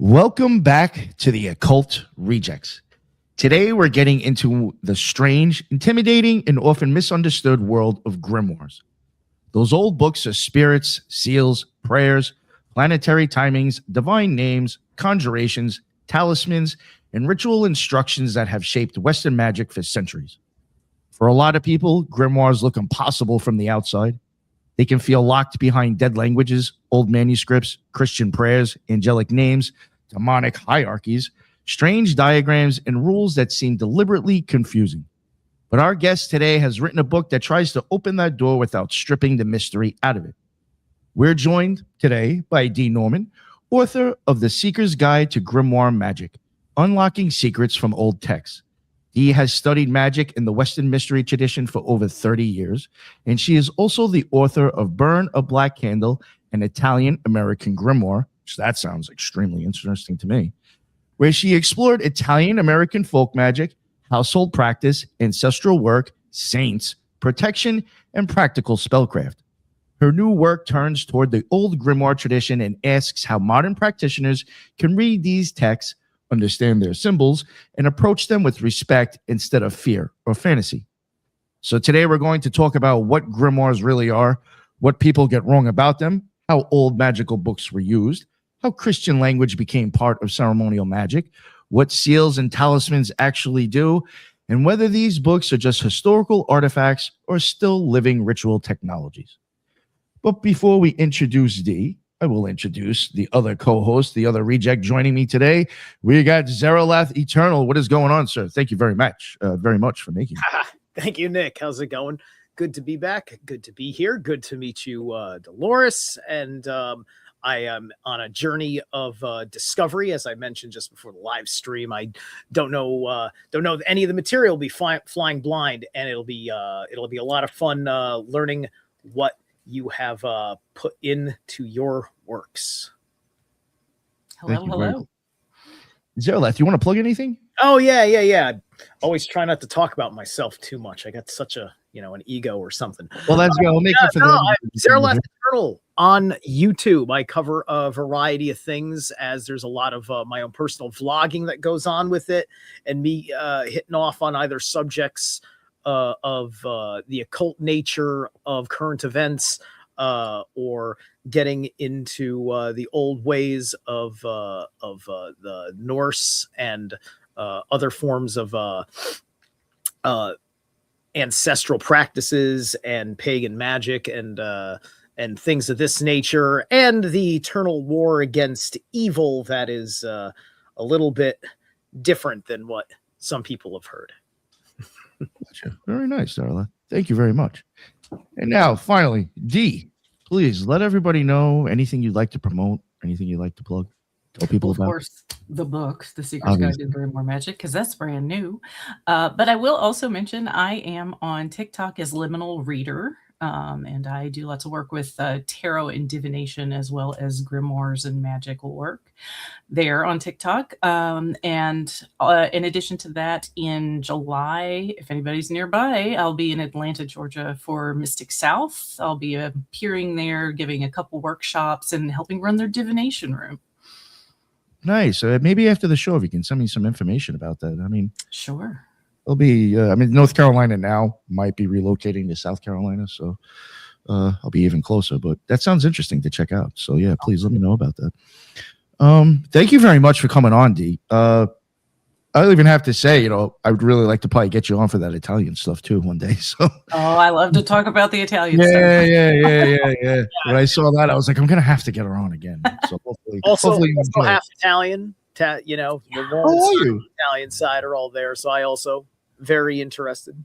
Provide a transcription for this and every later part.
Welcome back to the Occult Rejects. Today we're getting into the strange, intimidating, and often misunderstood world of grimoires. Those old books of spirits, seals, prayers, planetary timings, divine names, conjurations, talismans, and ritual instructions that have shaped Western magic for centuries. For a lot of people, grimoires look impossible from the outside. They can feel locked behind dead languages, old manuscripts, Christian prayers, angelic names, demonic hierarchies, strange diagrams, and rules that seem deliberately confusing. But our guest today has written a book that tries to open that door without stripping the mystery out of it. We're joined today by Dee Norman, author of The Seeker's Guide to Grimoire Magic, Unlocking Secrets from Old Texts. Dee has studied magic in the Western mystery tradition for over 30 years, and she is also the author of Burn a Black Candle, an Italian-American grimoire, which that sounds extremely interesting to me, where she explored Italian-American folk magic, household practice, ancestral work, saints, protection, and practical spellcraft. Her new work turns toward the old grimoire tradition and asks how modern practitioners can read these texts, understand their symbols, and approach them with respect instead of fear or fantasy. So today we're going to talk about what grimoires really are, what people get wrong about them, how old magical books were used, how Christian language became part of ceremonial magic, what seals and talismans actually do, and whether these books are just historical artifacts or still living ritual technologies. But before we introduce Dee, I will introduce the other co-host, the other reject joining me today. We got Zeralath Eternal. What is going on, sir? Thank you very much for making it. Thank you, Nick. How's it going? Good to be back. Good to be here. Good to meet you, Delores. And I am on a journey of discovery, as I mentioned just before the live stream. I don't know any of the material will be flying blind, and it'll be a lot of fun learning what you have put into your works. Hello. Zeralath, you want to plug anything? Oh, yeah. Always try not to talk about myself too much. I got such a, an ego or something. Well, let's go. We'll make it for Zeralath Eternal on YouTube. I cover a variety of things, as there's a lot of my own personal vlogging that goes on with it, and me hitting off on either subjects of the occult nature of current events, or getting into the old ways of the Norse and other forms of ancestral practices and pagan magic and things of this nature, and the eternal war against evil that is a little bit different than what some people have heard. Gotcha. Very nice, Darla. Thank you very much. And now, finally, Dee, please let everybody know anything you'd like to promote, anything you'd like to plug. Tell people about. Of course, the book, The Seeker's Guide to Grimoire Magic, because that's brand new. But I will also mention I am on TikTok as Liminal Reader, and I do lots of work with tarot and divination, as well as grimoires and magical work there on TikTok. And in addition to that, in July, if anybody's nearby, I'll be in Atlanta, Georgia for Mystic South. I'll be appearing there, giving a couple workshops and helping run their divination room. Nice. Maybe after the show, if you can send me some information about that. I mean, sure. It'll be, North Carolina now, might be relocating to South Carolina. So I'll be even closer, but that sounds interesting to check out. So yeah, please let me know about that. Thank you very much for coming on, Dee. I don't even have to say, I would really like to probably get you on for that Italian stuff too one day. So. Oh, I love to talk about the Italian stuff. Yeah. When I saw that, I was like, I'm gonna have to get her on again. So hopefully, also half Italian. The you? Italian side are all there, so I also very interested.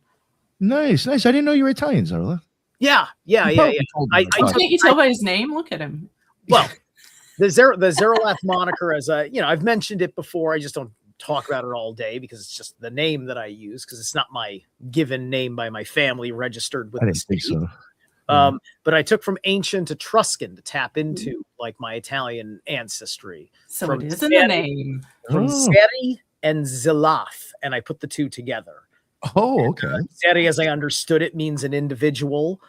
Nice. I didn't know you were Italian, Zarla. Yeah. I can't you tell by his name? Look at him. Well, the Zeralath moniker, as I've mentioned it before. I just don't talk about it all day because it's just the name that I use, because it's not my given name by my family registered with the state. Think so. But I took from ancient Etruscan to tap into like my Italian ancestry. So it is in the name. From Seri and Zilath, and I put the two together. Oh, okay. Seri, as I understood it, means an individual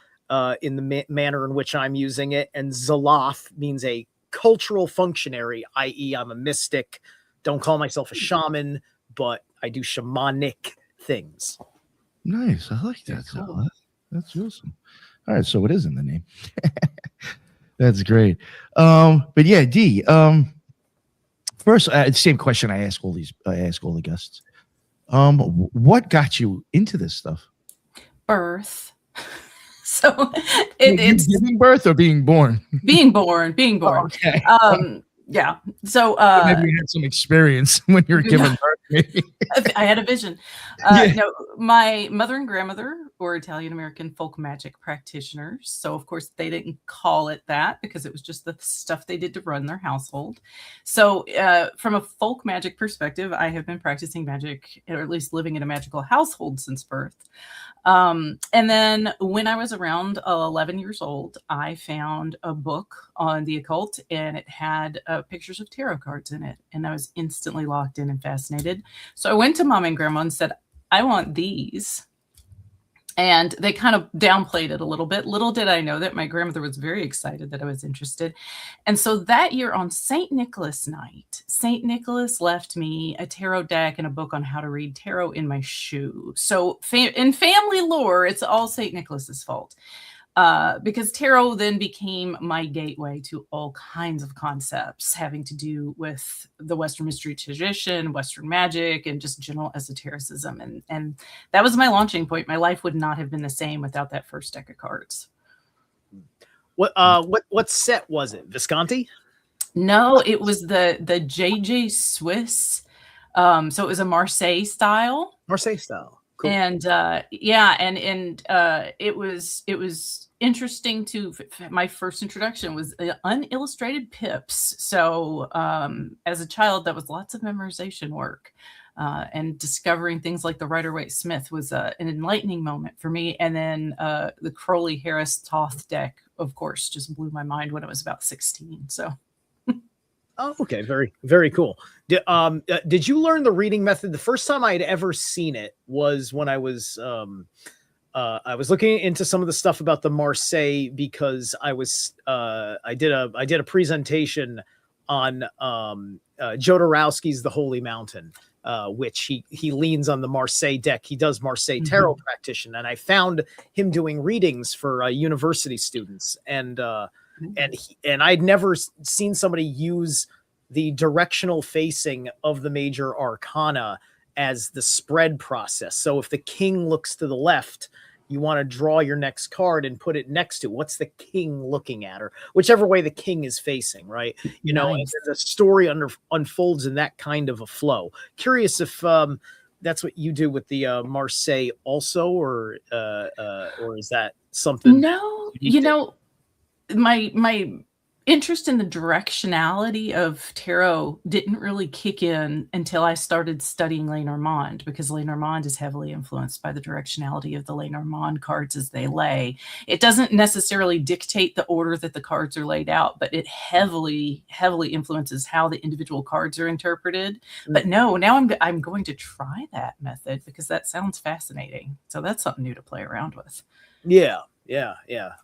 in the manner in which I'm using it, and Zilath means a cultural functionary, i.e., I'm a mystic. Don't call myself a shaman, but I do shamanic things. Nice. I like that. Cool. That's awesome. All right, so it is in the name. That's great. But yeah, D. First, same question I ask all the guests. What got you into this stuff? Birth. So it's giving birth or being born? Being born. Oh, okay. Yeah. So maybe you had some experience when you were giving birth. Maybe. I had a vision. No, my mother and grandmother were Italian American folk magic practitioners. So of course they didn't call it that because it was just the stuff they did to run their household. So from a folk magic perspective, I have been practicing magic, or at least living in a magical household since birth. And then when I was around 11 years old, I found a book on the occult, and it had pictures of tarot cards in it. And I was instantly locked in and fascinated. So I went to mom and grandma and said, I want these. And they kind of downplayed it a little bit. Little did I know that my grandmother was very excited that I was interested. And so that year on St. Nicholas night, St. Nicholas left me a tarot deck and a book on how to read tarot in my shoe. So in family lore, it's all St. Nicholas's fault. Because tarot then became my gateway to all kinds of concepts having to do with the Western mystery tradition, Western magic, and just general esotericism. And that was my launching point. My life would not have been the same without that first deck of cards. What set was it? Visconti? No, it was the JJ Swiss. So it was a Marseille style. Marseille style. Cool. And it was interesting my first introduction was unillustrated pips. So as a child, that was lots of memorization work, and discovering things like the Rider-Waite-Smith was an enlightening moment for me. And then the Crowley Harris Thoth deck, of course, just blew my mind when I was about 16. So. Oh, okay. Very, very cool. Did you learn the reading method? The first time I had ever seen it was when I was looking into some of the stuff about the Marseille, because I did a presentation on Jodorowsky's The Holy Mountain, which he leans on the Marseille deck. He does Marseille tarot practitioner, and I found him doing readings for university students, and I'd never seen somebody use the directional facing of the major arcana as the spread process. So if the king looks to the left, you want to draw your next card and put it next to what's the king looking at, or whichever way the king is facing, right? You know, and the story unfolds in that kind of a flow. Curious if that's what you do with the Marseille also, or is that something? No, you know, my interest in the directionality of tarot didn't really kick in until I started studying Lenormand, because Lenormand is heavily influenced by the directionality of the Lenormand cards as they lay. It doesn't necessarily dictate the order that the cards are laid out, but it heavily influences how the individual cards are interpreted. But no, now I'm going to try that method because that sounds fascinating. So that's something new to play around with. Yeah.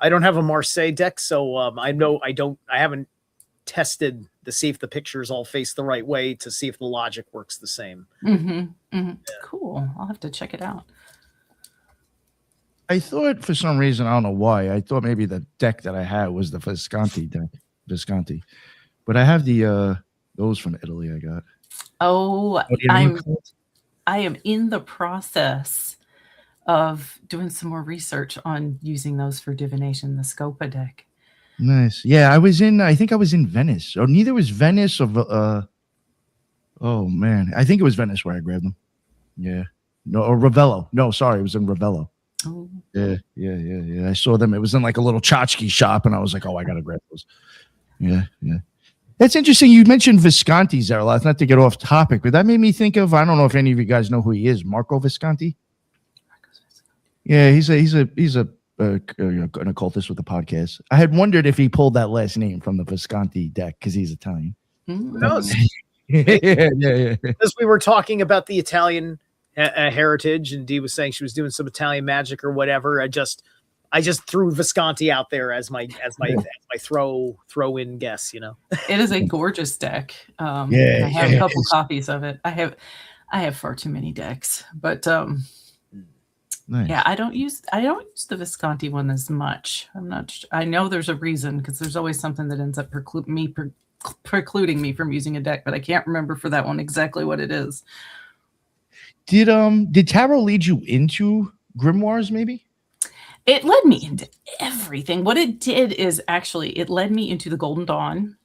I don't have a Marseille deck, so I haven't tested to see if the pictures all face the right way, to see if the logic works the same. Yeah. Cool. I'll have to check it out. I thought for some reason, I don't know why, I thought maybe the deck that I had was the Visconti deck, but I have those from Italy I got. I am in the process of doing some more research on using those for divination, the Scopa deck. Nice. Yeah, I think I was in Venice, or neither was Venice or oh man, I think it was Venice where I grabbed them. Yeah. No, or Ravello. No, sorry, it was in Ravello. Oh. Yeah. I saw them. It was in like a little tchotchke shop, and I was like, oh, I gotta grab those. Yeah. That's interesting. You mentioned Visconti's there a lot. Not to get off topic, but that made me think of, I don't know if any of you guys know who he is, Marco Visconti. Yeah, he's an occultist with a podcast. I had wondered if he pulled that last name from the Visconti deck because he's Italian. Who knows? Yeah. As we were talking about the Italian heritage, and Dee was saying she was doing some Italian magic or whatever, I just threw Visconti out there as my throw in guess. It is a gorgeous deck. Yeah, I have yeah, a couple copies of it. I have far too many decks, but nice. yeah, I don't use the Visconti one as much. I know there's a reason, because there's always something that ends up precluding me from using a deck, but I can't remember for that one exactly what it is. Did tarot lead you into grimoires? Maybe it led me into everything. What it did is actually it led me into the Golden Dawn.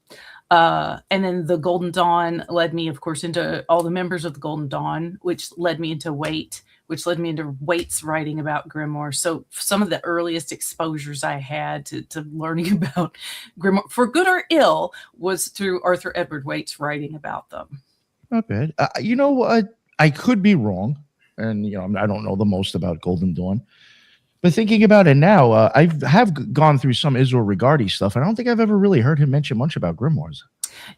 And then the Golden Dawn led me, of course, into all the members of the Golden Dawn, which led me into Waite, which led me into Waite's writing about grimoire. So some of the earliest exposures I had to learning about grimoire, for good or ill, was through Arthur Edward Waite's writing about them. Not bad. You know what? I could be wrong, and I don't know the most about Golden Dawn. But thinking about it now, I have gone through some Israel Rigardi stuff, and I don't think I've ever really heard him mention much about grimoires.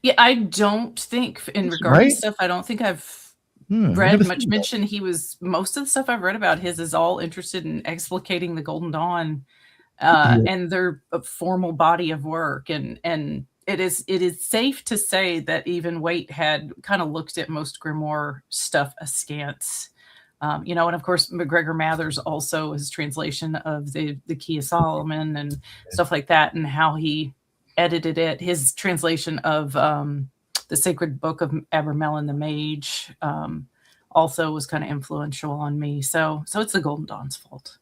Yeah, I don't think in Rigardi stuff, I don't think I've read much mention. Most of the stuff I've read about his is all interested in explicating the Golden Dawn and their formal body of work. And it is safe to say that even Waite had kind of looked at most grimoire stuff askance. And of course, MacGregor Mathers also his translation of the Key of Solomon and stuff like that, and how he edited it. His translation of the Sacred Book of Abramelin the Mage also was kind of influential on me. So it's the Golden Dawn's fault.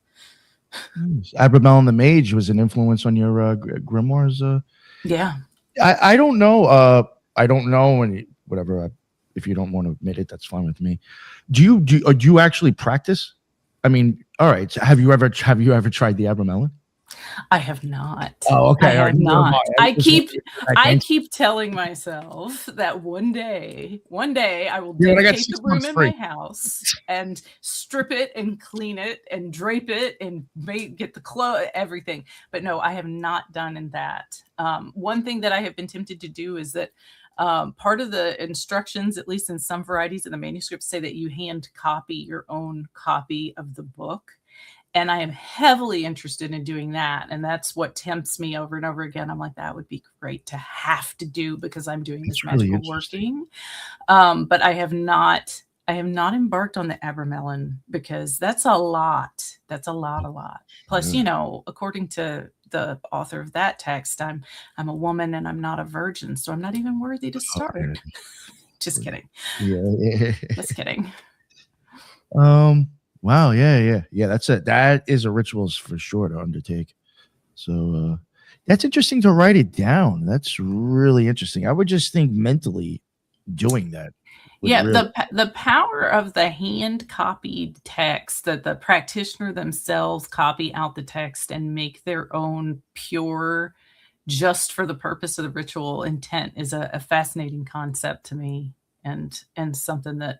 Abramelin the Mage was an influence on your grimoires. Yeah, I don't know. I don't know, and whatever. If you don't want to admit it, that's fine with me. Do you actually practice? I mean, all right. So have you ever tried the Abramelin? I have not. Oh, okay. I have not. I keep telling myself that one day I will dedicate the room in my house and strip it and clean it and drape it and get the clothes, everything. But no, I have not done that. One thing that I have been tempted to do is that part of the instructions, at least in some varieties of the manuscripts, say that you hand copy your own copy of the book. And I am heavily interested in doing that. And that's what tempts me over and over again. I'm like, that would be great to have to do because I'm doing this magical working. But I have not embarked on the Abramelin because that's a lot. That's a lot. Plus, according to the author of that text, I'm a woman and I'm not a virgin, so I'm not even worthy to start. Okay. Just kidding. Yeah. Just kidding. Wow. Yeah. That's it. That is a rituals for sure to undertake. So that's interesting to write it down. That's really interesting. I would just think mentally doing that. Yeah, the power of the hand copied text, that the practitioner themselves copy out the text and make their own pure, just for the purpose of the ritual intent, is a fascinating concept to me, and something that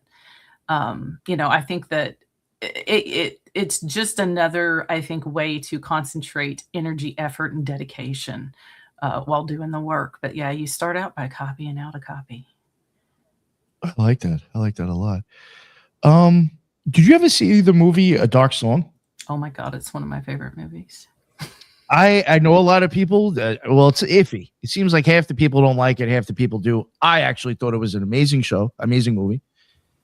I think that it's just another, I think, way to concentrate energy, effort, and dedication while doing the work. But yeah, you start out by copying out a copy. I like that. I like that a lot. Did you ever see the movie A Dark Song? Oh my God, it's one of my favorite movies. I know a lot of people. Well, it's iffy. It seems like half the people don't like it, half the people do. I actually thought it was an amazing show, amazing movie,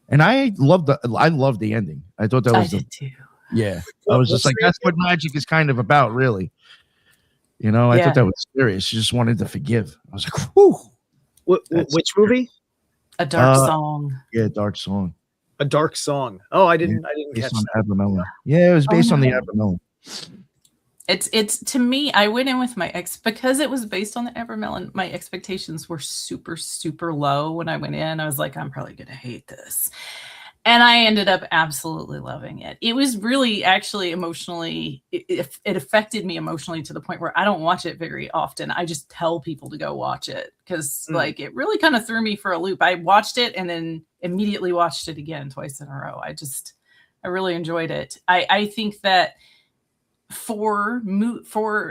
and I loved the ending. I thought that was did too. Yeah, I was just like, that's what magic is kind of about, really. I thought that was serious. You just wanted to forgive. I was like, whew. Which movie? A Dark Song. Yeah, Dark Song. A Dark Song. Oh, I didn't catch on that. Abramelin. Yeah, it was based on the Abramelin. It's to me, I went in with because it was based on the Abramelin, my expectations were super, super low when I went in. I was like, I'm probably going to hate this. And I ended up absolutely loving it. It was really actually emotionally, it affected me emotionally to the point where I don't watch it very often. I just tell people to go watch it because it really kind of threw me for a loop. I watched it and then immediately watched it again twice in a row. I really enjoyed it. I think that for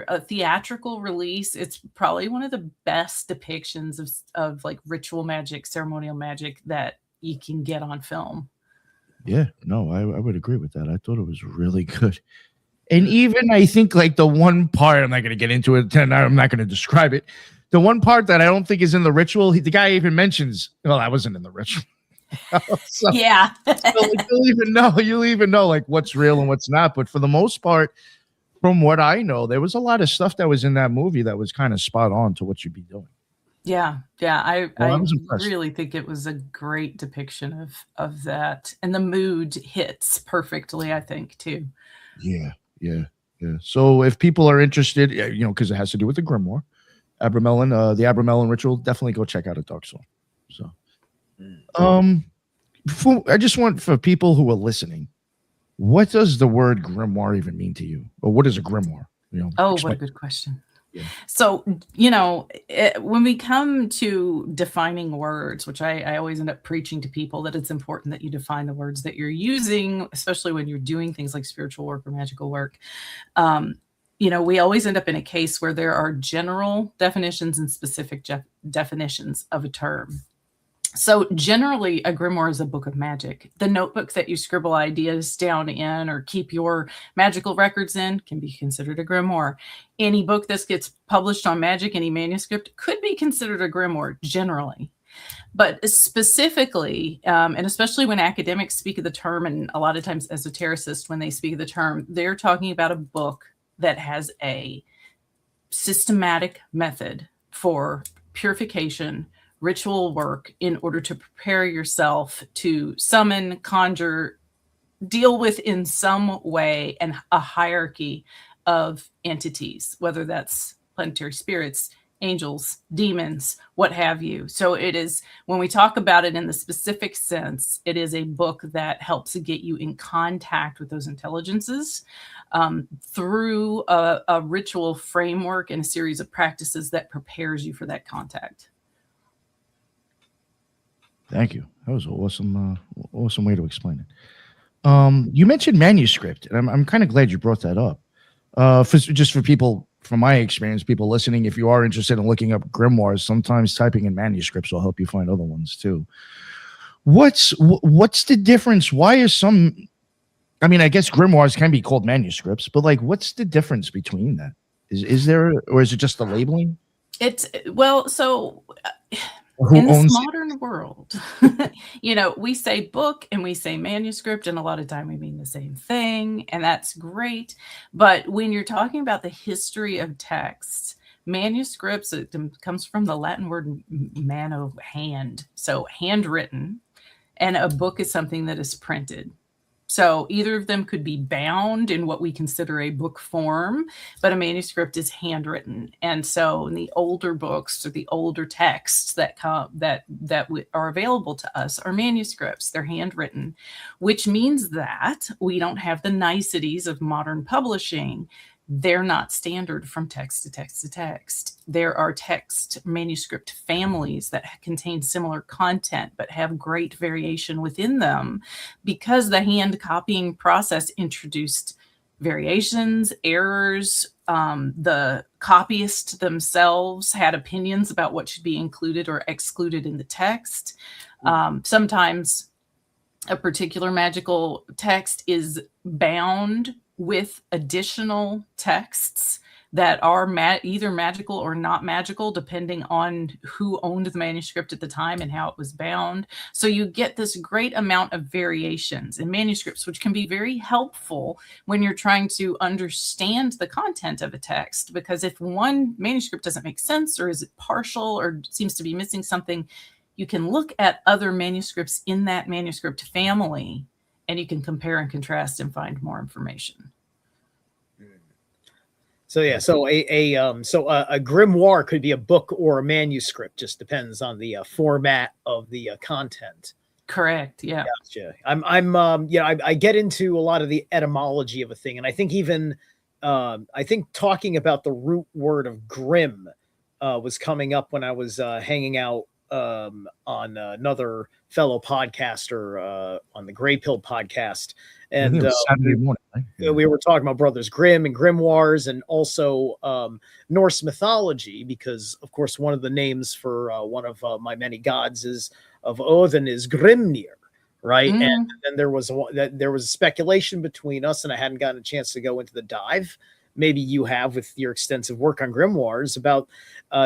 a theatrical release, it's probably one of the best depictions of like ritual magic, ceremonial magic that you can get on film. Yeah, no, I would agree with that. I thought it was really good. And even I think like the one part, I'm not going to get into it, and I'm not going to describe it. The one part that I don't think is in the ritual, the guy even mentions, well, I wasn't in the ritual. So, Yeah. so like, you'll even know like what's real and what's not. But for the most part, from what I know, there was a lot of stuff that was in that movie that was kind of spot on to what you'd be doing. Yeah. I was impressed. really think it was a great depiction of that. And the mood hits perfectly, I think, too. Yeah. So if people are interested, because it has to do with the grimoire, Abramelin, the Abramelin ritual, definitely go check out A Dark Soul. So, I just want for people who are listening, what does the word grimoire even mean to you, or what is a grimoire? What a good question. Yeah. So, when we come to defining words, which I always end up preaching to people that it's important that you define the words that you're using, especially when you're doing things like spiritual work or magical work. We always end up in a case where there are general definitions and specific definitions of a term. So generally, a grimoire is a book of magic. The notebook that you scribble ideas down in or keep your magical records in can be considered a grimoire. Any book that gets published on magic, any manuscript, could be considered a grimoire generally. But specifically, and especially when academics speak of the term, and a lot of times esotericists, when they speak of the term, they're talking about a book that has a systematic method for purification, ritual work in order to prepare yourself to summon, conjure, deal with in some way and a hierarchy of entities, whether that's planetary spirits, angels, demons, what have you. So it is, when we talk about it in the specific sense, it is a book that helps to get you in contact with those intelligences through a ritual framework and a series of practices that prepares you for that contact. Thank you. That was an awesome way to explain it. You mentioned manuscript, and I'm kind of glad you brought that up. For people, from my experience, people listening, if you are interested in looking up grimoires, sometimes typing in manuscripts will help you find other ones too. What's the difference? Why is some? I mean, I guess grimoires can be called manuscripts, but like, what's the difference between that? Is there, or is it just the labeling? In this modern world, we say book and we say manuscript, and a lot of time we mean the same thing, and that's great. But when you're talking about the history of texts, manuscripts, it comes from the Latin word mano, hand, so handwritten, and a book is something that is printed. So either of them could be bound in what we consider a book form, but a manuscript is handwritten. And so in the older books or the older texts that are available to us are manuscripts. They're handwritten, which means that we don't have the niceties of modern publishing. They're not standard from text to text to text. There are text manuscript families that contain similar content but have great variation within them because the hand copying process introduced variations, errors. The copyists themselves had opinions about what should be included or excluded in the text. Sometimes a particular magical text is bound with additional texts that are either magical or not magical, depending on who owned the manuscript at the time and how it was bound. So you get this great amount of variations in manuscripts, which can be very helpful when you're trying to understand the content of a text. Because if one manuscript doesn't make sense, or is it partial, or seems to be missing something, you can look at other manuscripts in that manuscript family, and you can compare and contrast and find more information. So yeah, so a grimoire could be a book or a manuscript. Just depends on the format of the content. Correct. Yeah. Gotcha. I get into a lot of the etymology of a thing, and I think even I think talking about the root word of grim was coming up when I was hanging out on another fellow podcaster on the Gray Pill podcast, and Saturday morning, right? Yeah. We were talking about Brothers Grimm and grimoires, and also Norse mythology, because of course one of the names for one of my many gods of Odin is Grimnir, right? And then there was speculation between us, and I hadn't gotten a chance to go into the dive. Maybe you have with your extensive work on grimoires about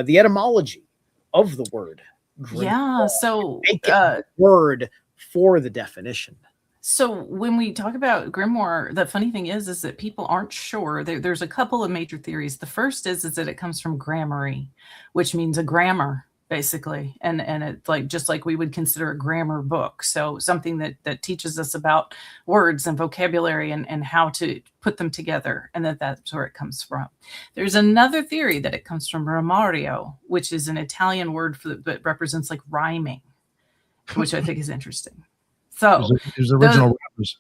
the etymology of the word grimoire. Yeah, so make a word for the definition. So when we talk about grimoire, the funny thing is that people aren't sure. There's a couple of major theories. The first is that it comes from grammary, which means a grammar, basically, and it's like just like we would consider a grammar book. So something that teaches us about words and vocabulary and how to put them together, and that's where it comes from. There's another theory that it comes from rimario, which is an Italian word that represents like rhyming, which I think is interesting. So there's original rappers.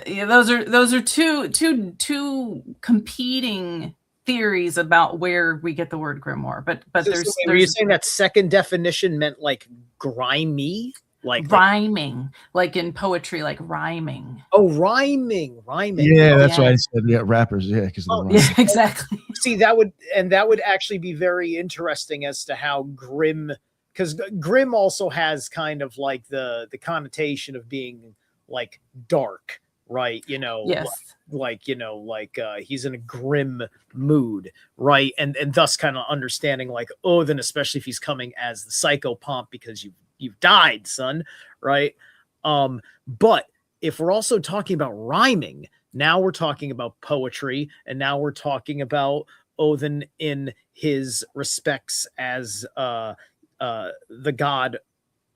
Yeah, those are two competing theories about where we get the word grimoire. But there's were you saying that second definition meant like grimy? Like rhyming, like in poetry, like rhyming. Oh, rhyming. Yeah, that's why I said rappers. Yeah, because yeah, exactly. See, that would actually be very interesting as to how grim. Because grim also has kind of like the connotation of being like dark, right? Yes. He's in a grim mood, right? And thus kind of understanding like, oh, then especially if he's coming as the psychopomp because you've died, son, right? But if we're also talking about rhyming, now we're talking about poetry, and now we're talking about Odin in his respects as the god,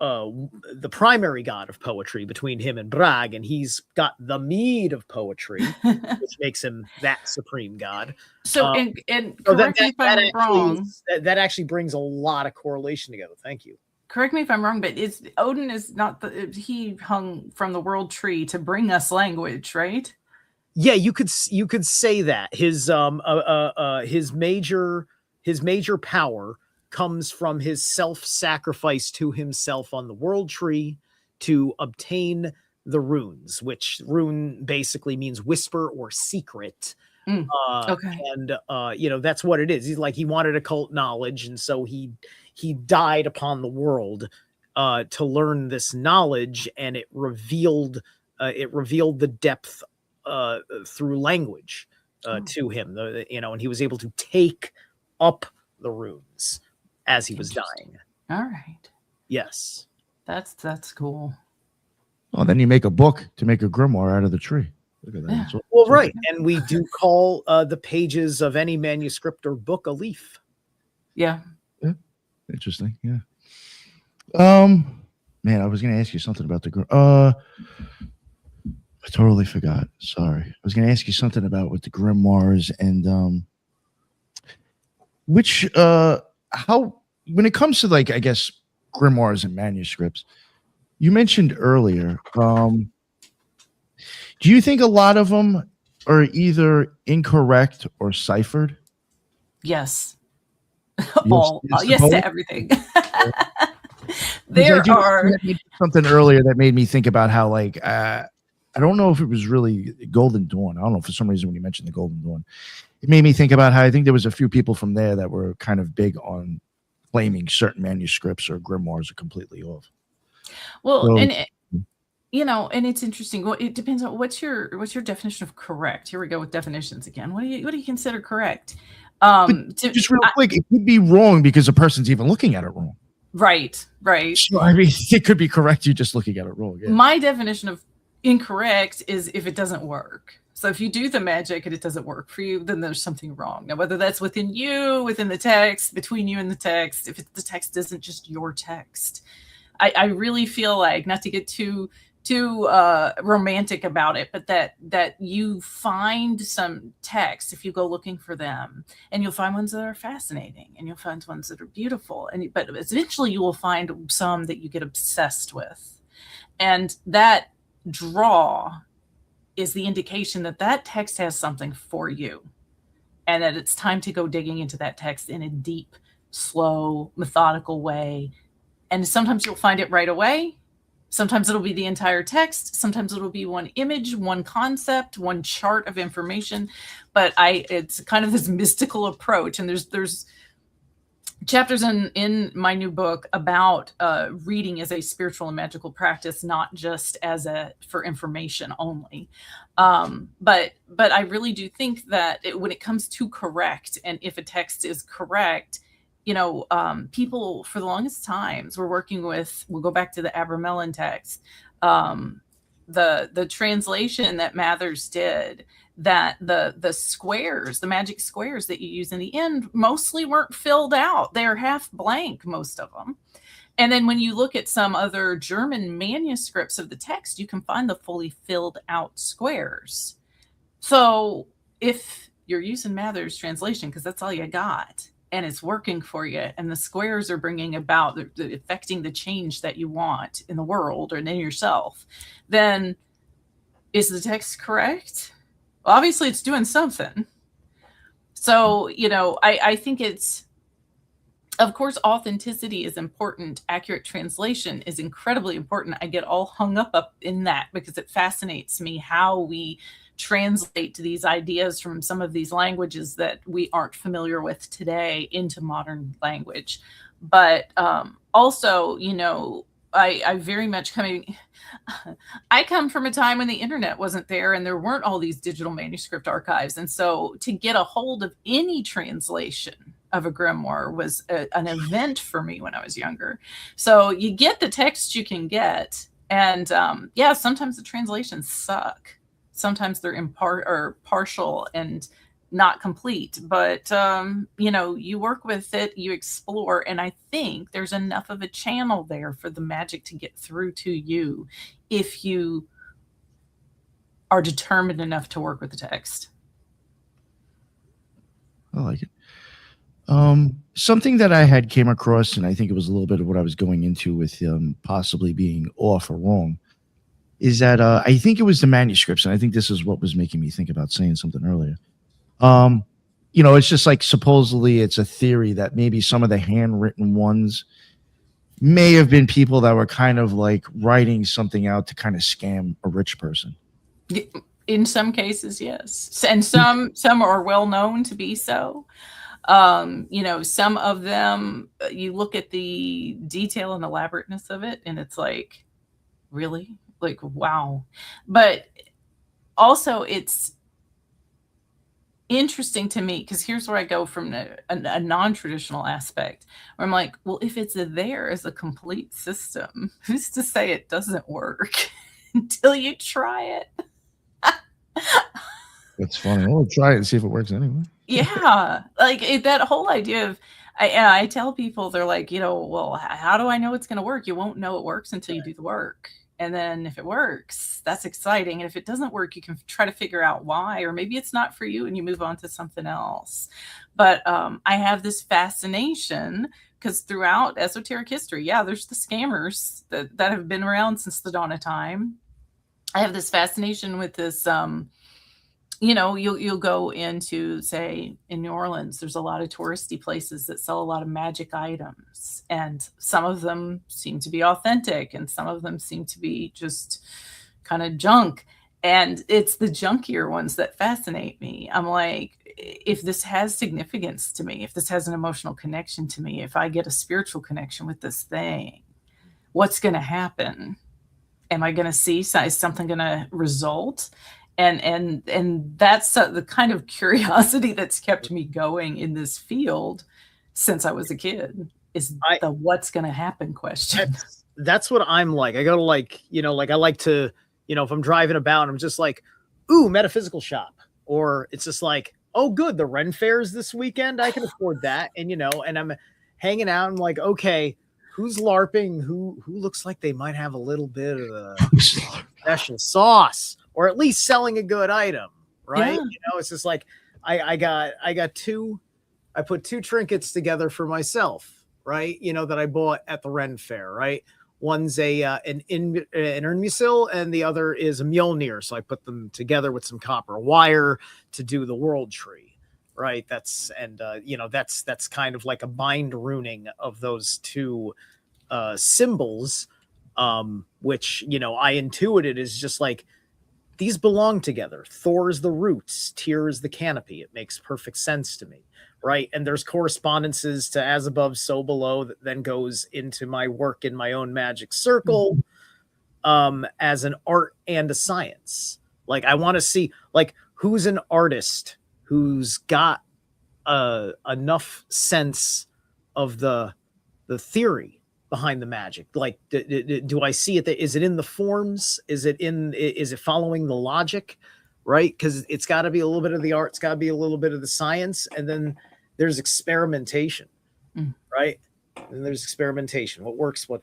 the primary god of poetry between him and Brag, and he's got the mead of poetry, which makes him that supreme god. So, and correct me if I'm wrong. That actually brings a lot of correlation together. Thank you. Correct me if I'm wrong, but Odin is not he hung from the world tree to bring us language, right? Yeah, you could say that his major power comes from his self-sacrifice to himself on the world tree to obtain the runes, which rune basically means whisper or secret. Okay. And that's what it is. He wanted occult knowledge, and so he died upon the world to learn this knowledge, and it revealed the depth through language to him, and he was able to take up the runes as he was dying. All right. Yes. That's cool. Well, then you make a book to make a grimoire out of the tree. Look at that. Yeah. Well, right. And we do call the pages of any manuscript or book a leaf. Yeah. Interesting. Yeah. Man, I was going to ask you something about the I totally forgot. Sorry. I was going to ask you something about with the grimoires and how when it comes to like I guess grimoires and manuscripts, you mentioned earlier. Do you think a lot of them are either incorrect or ciphered? Yes. Yes to everything. There are something earlier that made me think about how like I don't know if it was really Golden Dawn. I don't know, for some reason when you mentioned the Golden Dawn, it made me think about how I think there was a few people from there that were kind of big on claiming certain manuscripts or grimoires are completely off. Well, so, and it's interesting. Well, it depends on what's your definition of correct. Here we go with definitions again. What do you consider correct? Just real quick, it could be wrong because a person's even looking at it wrong. Right. So, I mean, it could be correct. You're just looking at it wrong. Yeah. My definition of incorrect is if it doesn't work. So if you do the magic and it doesn't work for you, then there's something wrong. Now, whether that's within the text, between you and the text, if the text isn't just your text, I really feel like, not to get too romantic about it, but that you find some texts if you go looking for them, and you'll find ones that are fascinating, and you'll find ones that are beautiful, but eventually you will find some that you get obsessed with, and that draw is the indication that text has something for you, and that it's time to go digging into that text in a deep, slow, methodical way. And sometimes you'll find it right away. Sometimes it'll be the entire text. Sometimes it'll be one image, one concept, one chart of information. But it's kind of this mystical approach. And there's chapters in my new book about reading as a spiritual and magical practice, not just as for information only. But I really do think that when it comes to correct, and if a text is correct, people for the longest times we're working with, we'll go back to the Abramelin text, the translation that Mathers did, that the squares, the magic squares that you use in the end mostly weren't filled out. They're half blank, most of them. And then when you look at some other German manuscripts of the text, you can find the fully filled out squares. So if you're using Mather's translation, because that's all you got, and it's working for you, and the squares are bringing about, affecting the change that you want in the world or in yourself, then is the text correct? Well, obviously it's doing something. So, I think it's, of course, authenticity is important. Accurate translation is incredibly important. I get all hung up in that because it fascinates me how we translate these ideas from some of these languages that we aren't familiar with today into modern language. But also, I very much I come from a time when the internet wasn't there and there weren't all these digital manuscript archives. And so to get a hold of any translation of a grimoire was an event for me when I was younger. So you get the text you can get. And sometimes the translations suck. Sometimes they're partial and not complete, but you work with it, you explore, and I think there's enough of a channel there for the magic to get through to you if you are determined enough to work with the text. I like it. Something that I had came across, and I think it was a little bit of what I was going into with possibly being off or wrong, is that I think it was the manuscripts, and I think this is what was making me think about saying something earlier. It's just like supposedly it's a theory that maybe some of the handwritten ones may have been people that were kind of like writing something out to kind of scam a rich person. In some cases, yes. And some are well known to be so. Some of them, you look at the detail and elaborateness of it, and it's like, really? Like, wow. But also it's interesting to me, because here's where I go from a non-traditional aspect, where I'm like, well, if it's there as a complete system, who's to say it doesn't work until you try it? It's funny. We'll try it and see if it works anyway. Yeah, like that whole idea of, I tell people, they're like, well, how do I know it's going to work? You won't know it works until you do the work. And then if it works, that's exciting. And if it doesn't work, you can try to figure out why, or maybe it's not for you and you move on to something else. But I have this fascination because throughout esoteric history, there's the scammers that have been around since the dawn of time. I have this fascination with this, you'll go into, say, in New Orleans, there's a lot of touristy places that sell a lot of magic items, and some of them seem to be authentic and some of them seem to be just kind of junk. And it's the junkier ones that fascinate me. I'm like, if this has significance to me, if this has an emotional connection to me, if I get a spiritual connection with this thing, what's going to happen? Am I going to see, is something going to result? And that's the kind of curiosity that's kept me going in this field since I was a kid, is the what's going to happen question. That's what I'm like. I go to I like to, if I'm driving about, I'm just like, ooh, metaphysical shop. Or it's just like, oh, good, the Ren Fair is this weekend. I can afford that. And, and I'm hanging out and like, okay, who's LARPing? Who looks like they might have a little bit of a special sauce, or at least selling a good item, right? Yeah. It's just like I put two trinkets together for myself, right? That I bought at the Ren Fair, right? One's an Inmusil and the other is a Mjolnir. So I put them together with some copper wire to do the world tree, right? That's kind of like a bind runing of those two symbols, which, I intuited is just like, these belong together. Thor is the roots, Tyr is the canopy. It makes perfect sense to me, right? And there's correspondences to as above, so below that then goes into my work in my own magic circle as an art and a science. Like, I want to see, like, who's an artist who's got enough sense of the theory behind the magic. Like, do I see it? Is it in the forms? Is it following the logic? Right? Because it's got to be a little bit of the art. It's got to be a little bit of the science. And then there's experimentation, right? And there's experimentation. What works, what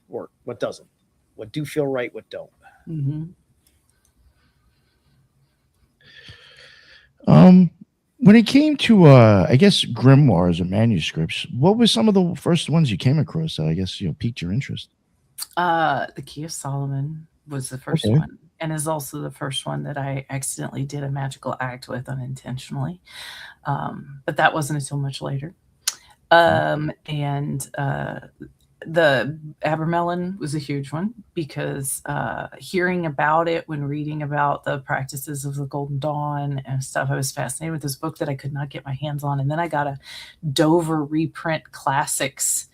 doesn't, what do feel right, what don't. When it came to, I guess, grimoires or manuscripts, what were some of the first ones you came across that I guess piqued your interest? The Key of Solomon was the first one, and is also the first one that I accidentally did a magical act with unintentionally. But that wasn't until much later. And the Abermelon was a huge one because hearing about it when reading about the practices of the Golden Dawn and stuff, I was fascinated with this book that I could not get my hands on. And then I got a Dover reprint classics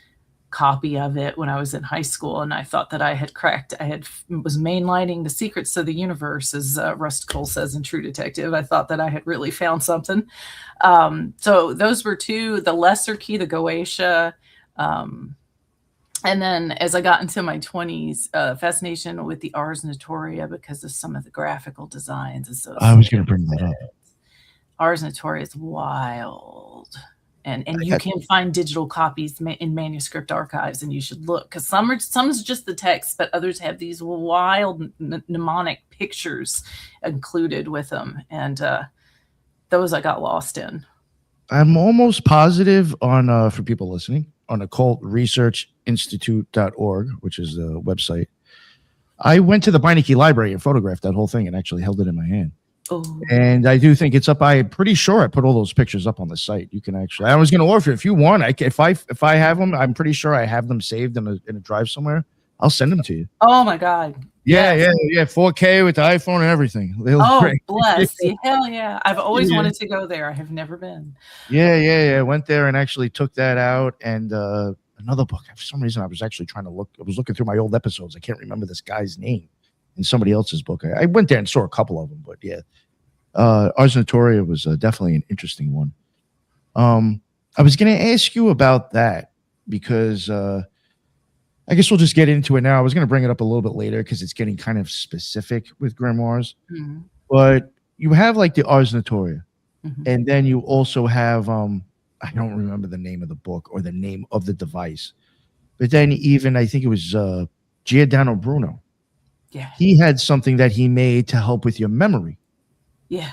copy of it when I was in high school, and I thought that I had cracked. Was mainlining the secrets of the universe, as Rust Cole says in True Detective. I thought that I had really found something. So those were two: the Lesser Key, the Goetia. And then as I got into my 20s, fascination with the Ars Notoria because of some of the graphical designs. I was going to bring that up. Ars Notoria is wild. And you can find digital copies in manuscript archives, and you should look, because some is just the text, but others have these wild mnemonic pictures included with them. And those I got lost in. I'm almost positive on, for people listening, on occultresearchinstitute.org, which is the website. I went to the Beinecke Library and photographed that whole thing and actually held it in my hand. Oh. And I do think it's up. I'm pretty sure I put all those pictures up on the site. You can actually. I was going to offer it if you want. If I have them, I'm pretty sure I have them saved in a drive somewhere. I'll send them to you. Oh my God. Yeah, yes. yeah. 4K with the iPhone and everything. They look great. Bless. Hell yeah. I've always wanted to go there. I have never been. Yeah. Went there and actually took that out. And another book. For some reason, I was actually trying to look. I was looking through my old episodes. I can't remember this guy's name in somebody else's book. I went there and saw a couple of them, but yeah. Ars Notoria was definitely an interesting one. I was going to ask you about that because I guess we'll just get into it now. I was going to bring it up a little bit later because it's getting kind of specific with grimoires. Mm-hmm. But you have like the Ars Notoria, and then you also have I don't remember the name of the book or the name of the device, but then even I think it was Giordano Bruno. Yeah, he had something that he made to help with your memory. Yeah.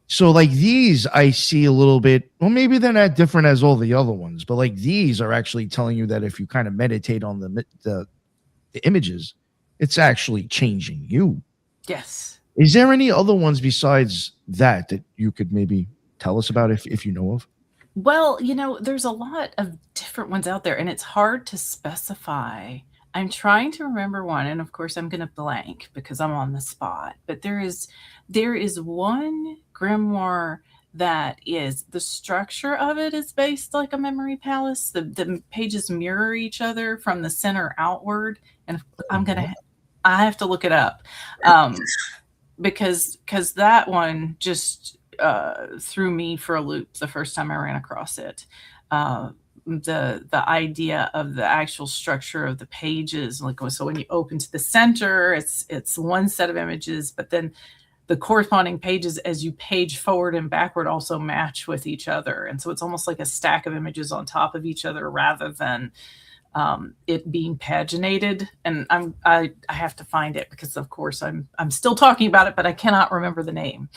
So like these, I see a little bit, well, maybe they're not different as all the other ones, but like these are actually telling you that if you kind of meditate on the images, it's actually changing you. Yes. Is there any other ones besides that you could maybe tell us about if you know of? Well, there's a lot of different ones out there, and it's hard to specify. I'm trying to remember one, and of course I'm going to blank because I'm on the spot. But there is one grimoire that is, the structure of it is based like a memory palace. The pages mirror each other from the center outward, and I have to look it up because that one just threw me for a loop the first time I ran across it. The idea of the actual structure of the pages, like, so when you open to the center, it's one set of images, but then the corresponding pages as you page forward and backward also match with each other, and so it's almost like a stack of images on top of each other rather than it being paginated. And I have to find it because of course I'm still talking about it, but I cannot remember the name.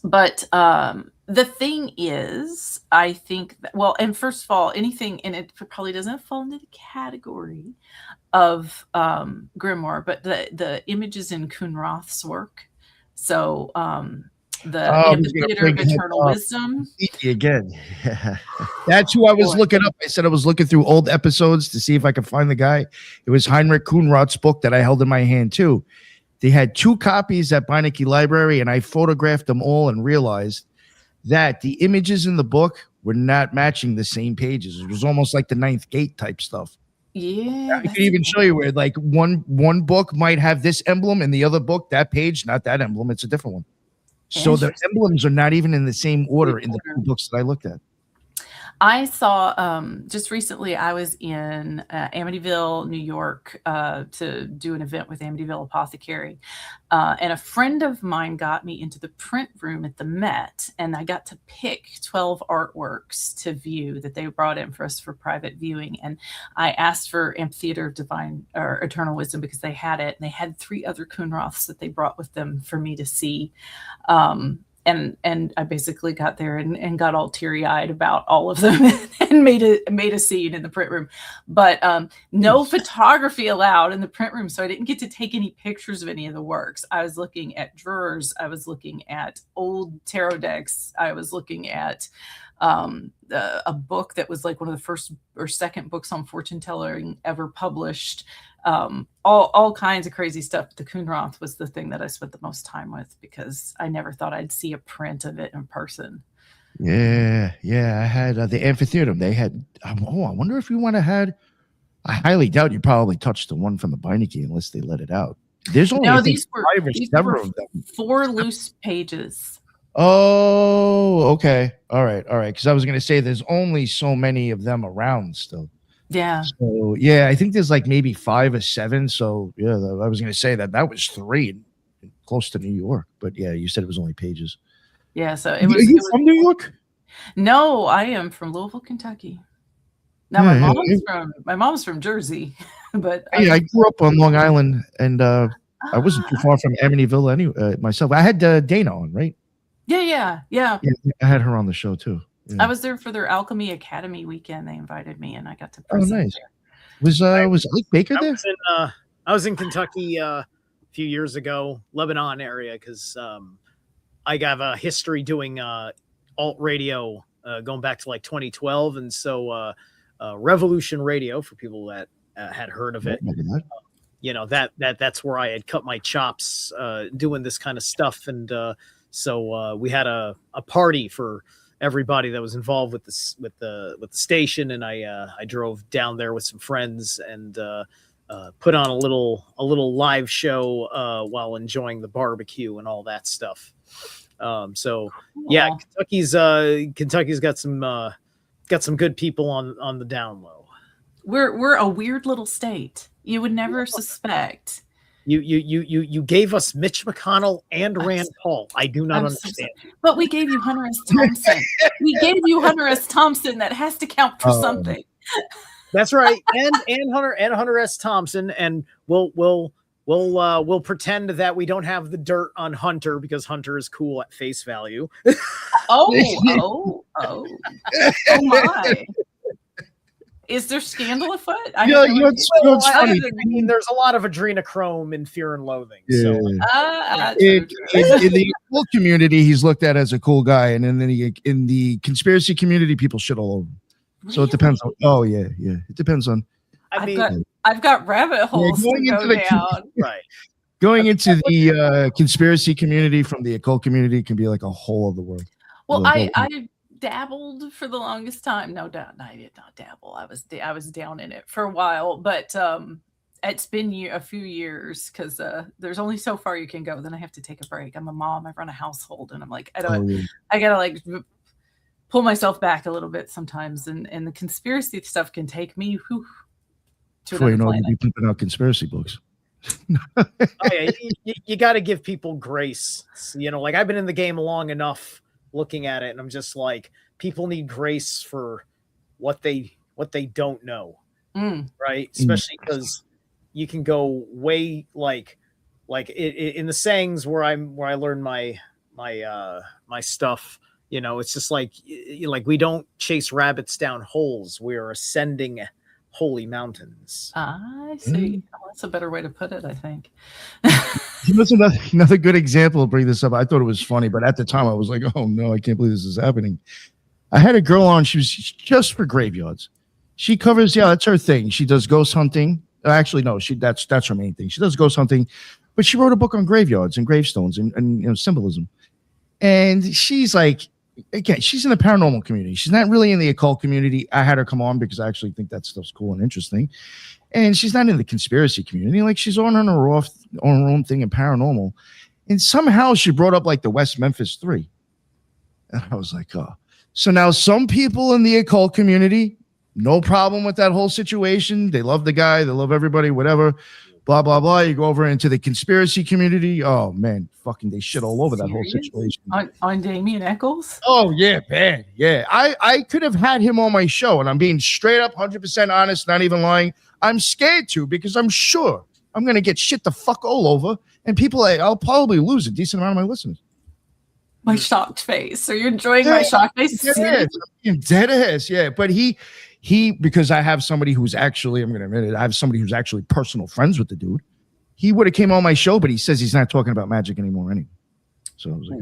But the thing is, I think that, well, and first of all, anything in it probably doesn't fall into the category of grimoire, but the images in Kunrath's work. So the Amphitheater of Eternal Wisdom. Again, that's who I was looking up. I said I was looking through old episodes to see if I could find the guy. It was Heinrich Kunrath's book that I held in my hand too. They had 2 copies at Beinecke Library, and I photographed them all and realized that the images in the book were not matching the same pages. It was almost like the Ninth Gate type stuff. Yeah, I could even show you where like one book might have this emblem and the other book, that page, not that emblem. It's a different one. So the emblems are not even in the same order in the 2 books that I looked at. I saw just recently, I was in Amityville, New York, to do an event with Amityville Apothecary. And a friend of mine got me into the print room at the Met, and I got to pick 12 artworks to view that they brought in for us for private viewing. And I asked for Amphitheater of Divine or Eternal Wisdom because they had it, and they had 3 other Coonroths that they brought with them for me to see. And I basically got there and got all teary-eyed about all of them and made a scene in the print room. But no photography allowed in the print room, so I didn't get to take any pictures of any of the works. I was looking at drawers. I was looking at old tarot decks. I was looking at a book that was like one of the first or second books on fortune telling ever published. All kinds of crazy stuff. The Coonroth was the thing that I spent the most time with because I never thought I'd see a print of it in person. Yeah. I had the Amphitheater. They had. I wonder if you want to had. I highly doubt you probably touched the one from the Beinecke unless they let it out. There's only these were 5 or 7 of them. 4 loose pages. Oh, okay. All right. Because I was going to say there's only so many of them around still. Yeah. So I think there's like maybe 5 or 7. So I was going to say that was 3 close to New York. But yeah, you said it was only pages. Yeah. So Are you from New York? No, I am from Louisville, Kentucky. Now my mom's from Jersey, but I grew up on Long Island, and I wasn't too far from Amityville anyway. Myself, I had Dana on, right? Yeah. I had her on the show too. Yeah. I was there for their Alchemy Academy weekend. They invited me, and I got to present. Oh, nice. There. Was Ike Baker there? I was in Kentucky a few years ago, Lebanon area, because I have a history doing alt radio going back to like 2012, and so Revolution Radio, for people that had heard of it, that's where I had cut my chops doing this kind of stuff, and so we had a party for everybody that was involved with this with the station, and I drove down there with some friends and put on a little live show while enjoying the barbecue and all that stuff. So yeah, Kentucky's got some good people on the down low. We're a weird little state. You would never suspect. You gave us Mitch McConnell and Rand Paul. I do not understand. But we gave you Hunter S. Thompson. We gave you Hunter S. Thompson. That has to count for something. That's right. And Hunter S. Thompson. And we'll pretend that we don't have the dirt on Hunter because Hunter is cool at face value. Oh my. Is there scandal afoot? It's funny. I mean, there's a lot of adrenochrome in Fear and Loathing. Yeah. So in the occult community, he's looked at as a cool guy, and then in the conspiracy community, people shit all over him. Really? So it depends on. Oh yeah, it depends on. I've got rabbit holes to go down. Right. Going into the conspiracy community from the occult community can be like a whole other world. Well, I dabbled for the longest time. No, I did not dabble. I was down in it for a while, but it's been a few years because there's only so far you can go. Then I have to take a break. I'm a mom. I run a household, and I'm like, I gotta like pull myself back a little bit sometimes. And the conspiracy stuff can take me to another planet. You'll be pumping out conspiracy books. You got to give people grace. Like I've been in the game long enough, looking at it, and I'm just like, people need grace for what they don't know, right? Especially because you can go way like in the sayings where I learned my stuff. It's just like we don't chase rabbits down holes. We are ascending holy mountains. I see. Oh, that's a better way to put it, I think. Another good example to bring this up. I thought it was funny, but at the time I was like, oh no, I can't believe this is happening. I had a girl on, she was just for graveyards. She covers, that's her thing. She does ghost hunting. Actually, no, that's her main thing. She does ghost hunting, but she wrote a book on graveyards and gravestones and symbolism. And she's like, again, she's in the paranormal community. She's not really in the occult community. I had her come on because I actually think that stuff's cool and interesting. And she's not in the conspiracy community. Like, she's on her own thing in paranormal. And somehow she brought up like the West Memphis 3. And I was like, oh. So now some people in the occult community, no problem with that whole situation. They love the guy. They love everybody, whatever. Blah, blah, blah. You go over into the conspiracy community. Oh, man. Fucking they shit all over that whole situation. On Damien Eccles? Oh, yeah, man. Yeah. I could have had him on my show, and I'm being straight up 100% honest, not even lying. I'm scared to because I'm sure I'm going to get shit the fuck all over. And people, I'll probably lose a decent amount of my listeners. My shocked face. Are you enjoying my shocked face? Dead ass. Yeah. But he, because I have somebody who's actually, I'm going to admit it, I have somebody who's actually personal friends with the dude. He would have came on my show, but he says he's not talking about magic anymore anyway. So I was like,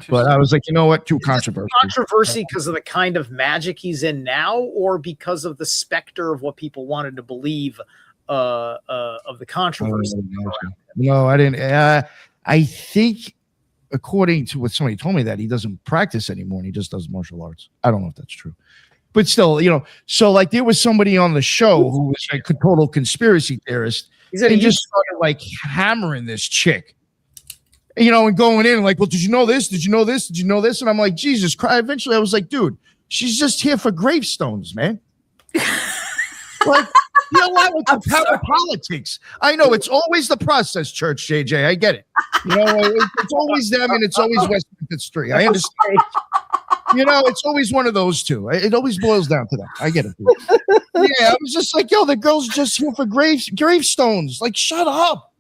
but I was like, you know what? Too controversial. Controversy because of the kind of magic he's in now, or because of the specter of what people wanted to believe of the controversy? No, I didn't. I think, according to what somebody told me, that he doesn't practice anymore and he just does martial arts. I don't know if that's true. But still, so like there was somebody on the show who was like a total conspiracy theorist and just started like hammering this chick, and going in like, well, did you know this? Did you know this? Did you know this? And I'm like, Jesus Christ. Eventually I was like, dude, she's just here for gravestones, man. Like, with the power politics. I know it's always the process, Church JJ. I get it. It's always them and it's always West Memphis 3. I understand. It's always one of those two. It always boils down to that. I get it. Yeah, I was just like, yo, the girl's just here for gravestones. Like, shut up.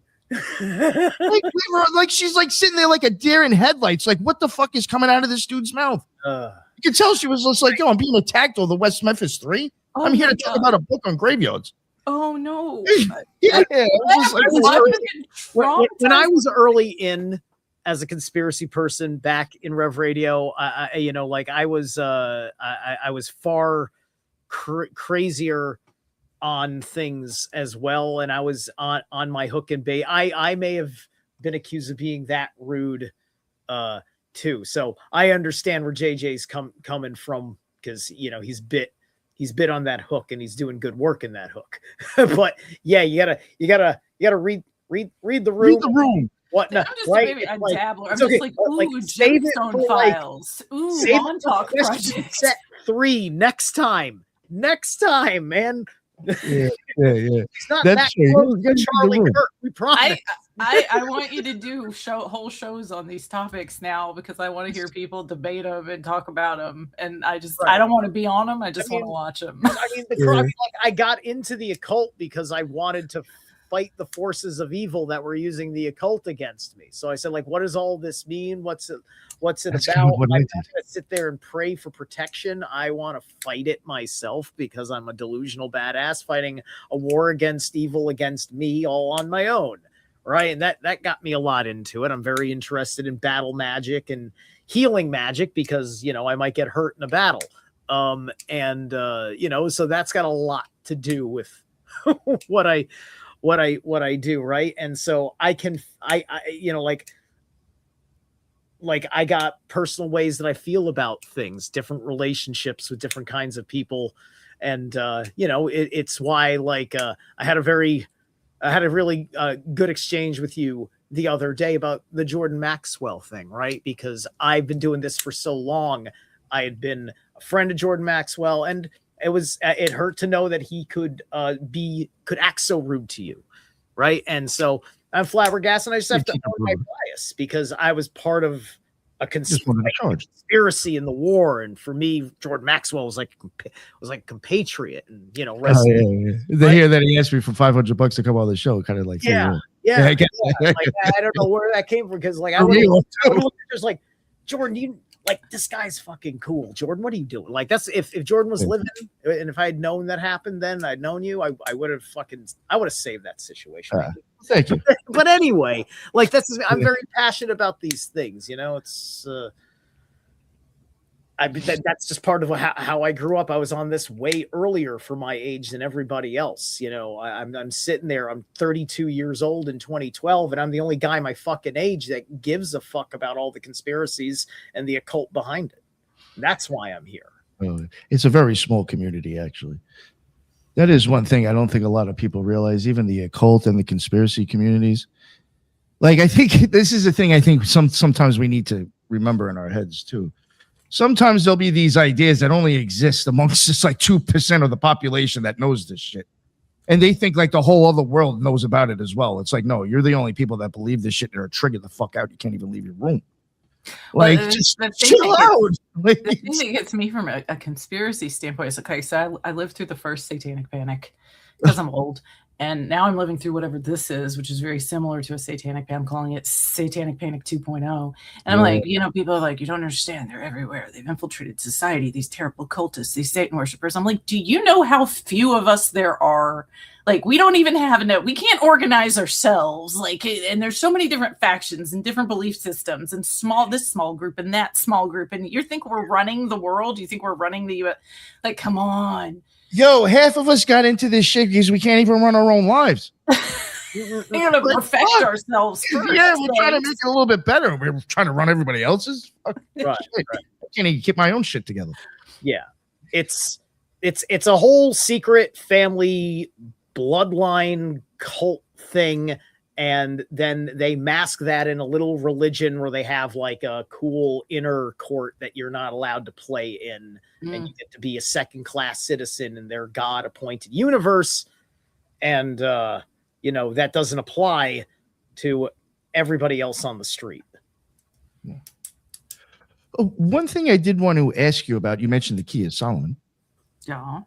Like she's like sitting there like a deer in headlights. Like, what the fuck is coming out of this dude's mouth? You can tell she was just like, yo, I'm being attacked over the West Memphis 3. I'm here to talk about a book on graveyards. Oh no. Yeah. When I was early in as a conspiracy person back in Rev Radio, I was far crazier on things as well, and I was on my hook and bait. I may have been accused of being that rude too. So I understand where JJ's coming from, because he's bit on that hook and he's doing good work in that hook. But yeah, you gotta read the room. Read the room. What? No, I'm just maybe a dabbler. I'm just like, ooh, gemstone files. Ooh, Montauk project. Set 3 next time, man. Yeah. It's not that close to Charlie Kirk. We promise. I want you to do whole shows on these topics now, because I want to hear people debate them and talk about them. And I don't want to be on them. I just want to watch them. I got into the occult because I wanted to fight the forces of evil that were using the occult against me. So I said, like, what does all this mean? What's it That's about? kind of what I'm I not did. going to sit there and pray for protection. I want to fight it myself, because I'm a delusional badass fighting a war against evil against me all on my own. Right. And that got me a lot into it. I'm very interested in battle magic and healing magic, because, I might get hurt in a battle. So that's got a lot to do with what I do. Right. And so I got personal ways that I feel about things, different relationships with different kinds of people. And, it's why, I had a really good exchange with you the other day about the Jordan Maxwell thing, right? Because I've been doing this for so long. I had been a friend of Jordan Maxwell, and it hurt to know that he could act so rude to you, right? And so I'm flabbergasted. I just have to own my bias, because I was part of a conspiracy in the war, and for me, Jordan Maxwell was like compatriot, and They hear that he asked me for $500 to come on the show, kind of like I don't know where that came from, because I was just like, Jordan, this guy's fucking cool. Jordan, what are you doing? Like, that's if Jordan was living, and if I had known that happened, then I'd known you, I would have saved that situation. Thank you. But anyway, I'm very passionate about these things. It's That's just part of how I grew up. I was on this way earlier for my age than everybody else. You know, I'm sitting there. I'm 32 years old in 2012, and I'm the only guy my fucking age that gives a fuck about all the conspiracies and the occult behind it. That's why I'm here. It's a very small community, actually. That is one thing I don't think a lot of people realize, even the occult and the conspiracy communities. Like, I think this is a thing I think sometimes we need to remember in our heads, too. Sometimes there'll be these ideas that only exist amongst just like 2% of the population that knows this shit. And they think like the whole other world knows about it as well. It's like, no, you're the only people that believe this shit and are triggered the fuck out. You can't even leave your room. Like, well, just chill out. Like, the thing that gets me from a conspiracy standpoint is, okay, so I lived through the first satanic panic because I'm old. And now I'm living through whatever this is, which is very similar to a satanic panic. I'm calling it Satanic Panic 2.0. And I'm like, you know, people are like, you don't understand. They're everywhere. They've infiltrated society, these terrible cultists, these Satan worshipers. I'm like, do you know how few of us there are? Like, we don't even have we can't organize ourselves. Like, and there's so many different factions and different belief systems and this small group and that small group. And you think we're running the world? You think we're running the U.S.? Like, come on. Yo, half of us got into this shit because we can't even run our own lives. We're gonna perfect ourselves first. Yeah, we're trying to make it a little bit better. We're trying to run everybody else's. Right. I can't even get my own shit together. Yeah, it's a whole secret family bloodline cult thing. And then they mask that in a little religion where they have like a cool inner court that you're not allowed to play in. And you get to be a second-class citizen in their God-appointed universe. And, you know, that doesn't apply to everybody else on the street. Yeah. Oh, one thing I did want to ask you about, you mentioned the Key of Solomon. Yeah.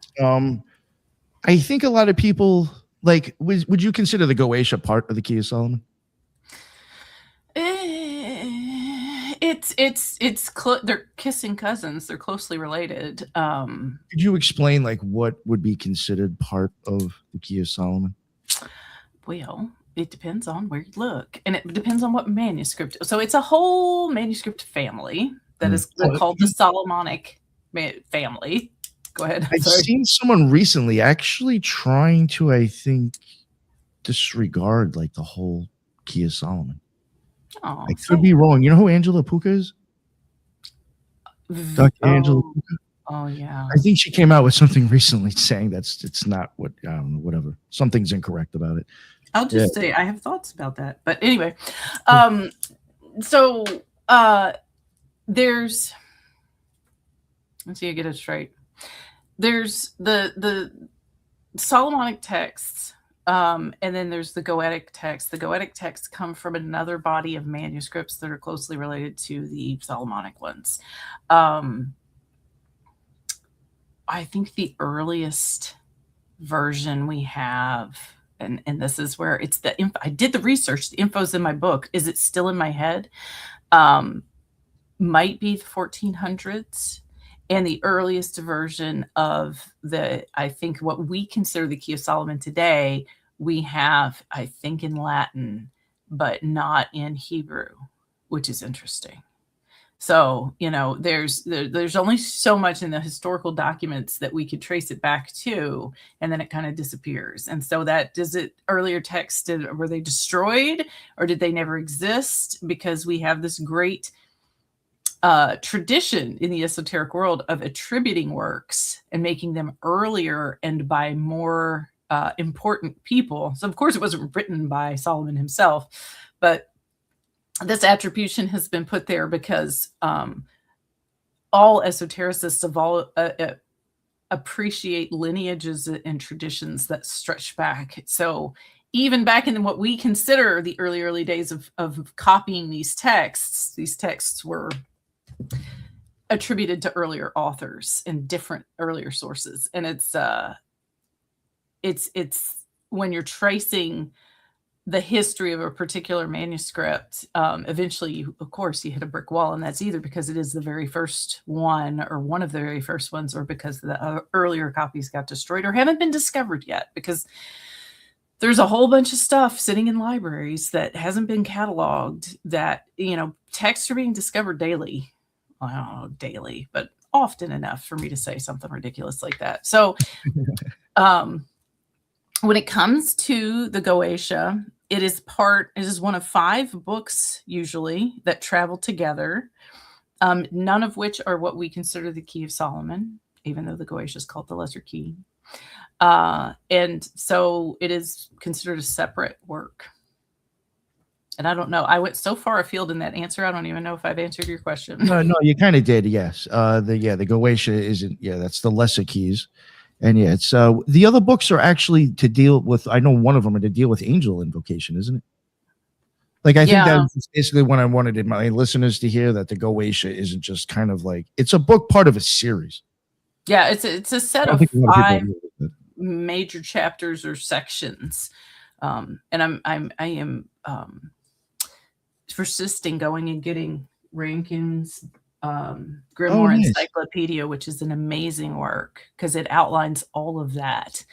I think a lot of people... Like, would you consider the Goetia part of the Key of Solomon? They're kissing cousins. They're closely related. Could you explain like what would be considered part of the Key of Solomon? Well, it depends on where you look, and it depends on what manuscript. So it's a whole manuscript family that is called the Solomonic family. Go ahead. I've seen someone recently actually trying to, I think, disregard like the whole Key of Solomon. Oh, I could be wrong. You know who Angela Puka is? Dr. Angela Puka? Oh, yeah. I think she came out with something recently saying it's not what, I don't know, whatever. Something's incorrect about it. I'll just say I have thoughts about that. But anyway, so there's, let's see, I get it straight. There's the Solomonic texts, and then there's the Goetic texts. The Goetic texts come from another body of manuscripts that are closely related to the Solomonic ones. I think the earliest version we have, and this is where it's the I did the research. The info's in my book. Is it still in my head? Might be the 1400s. And the earliest version of I think what we consider the Key of Solomon today, we have, I think, in Latin, but not in Hebrew, which is interesting. So, you know, there's only so much in the historical documents that we could trace it back to, and then it kind of disappears. And so earlier texts, were they destroyed or did they never exist? Because we have this great tradition in the esoteric world of attributing works and making them earlier and by more important people. So of course it wasn't written by Solomon himself, but this attribution has been put there because all esotericists appreciate lineages and traditions that stretch back. So even back in what we consider the early days of copying these texts were attributed to earlier authors and different earlier sources. And it's when you're tracing the history of a particular manuscript, eventually you hit a brick wall, and that's either because it is the very first one or one of the very first ones, or because the earlier copies got destroyed or haven't been discovered yet, because there's a whole bunch of stuff sitting in libraries that hasn't been cataloged that, you know, texts are being discovered daily. Well, I don't know daily, but often enough for me to say something ridiculous like that. So when it comes to the Goetia, it is one of 5 books usually that travel together, none of which are what we consider the Key of Solomon, even though the Goetia is called the Lesser Key. And so it is considered a separate work. And I don't know. I went so far afield in that answer. I don't even know if I've answered your question. No, you kind of did. Yes. The Goetia isn't. Yeah, that's the lesser keys, and yeah, it's the other books are actually to deal with. I know one of them are to deal with angel invocation, isn't it? Like I think that's basically what I wanted my listeners to hear, that the Goetia isn't just kind of like, it's a book part of a series. Yeah, it's a set of 5 major chapters or sections, and I am persisting going and getting Rankin's Grimoire Encyclopedia, which is an amazing work because it outlines all of that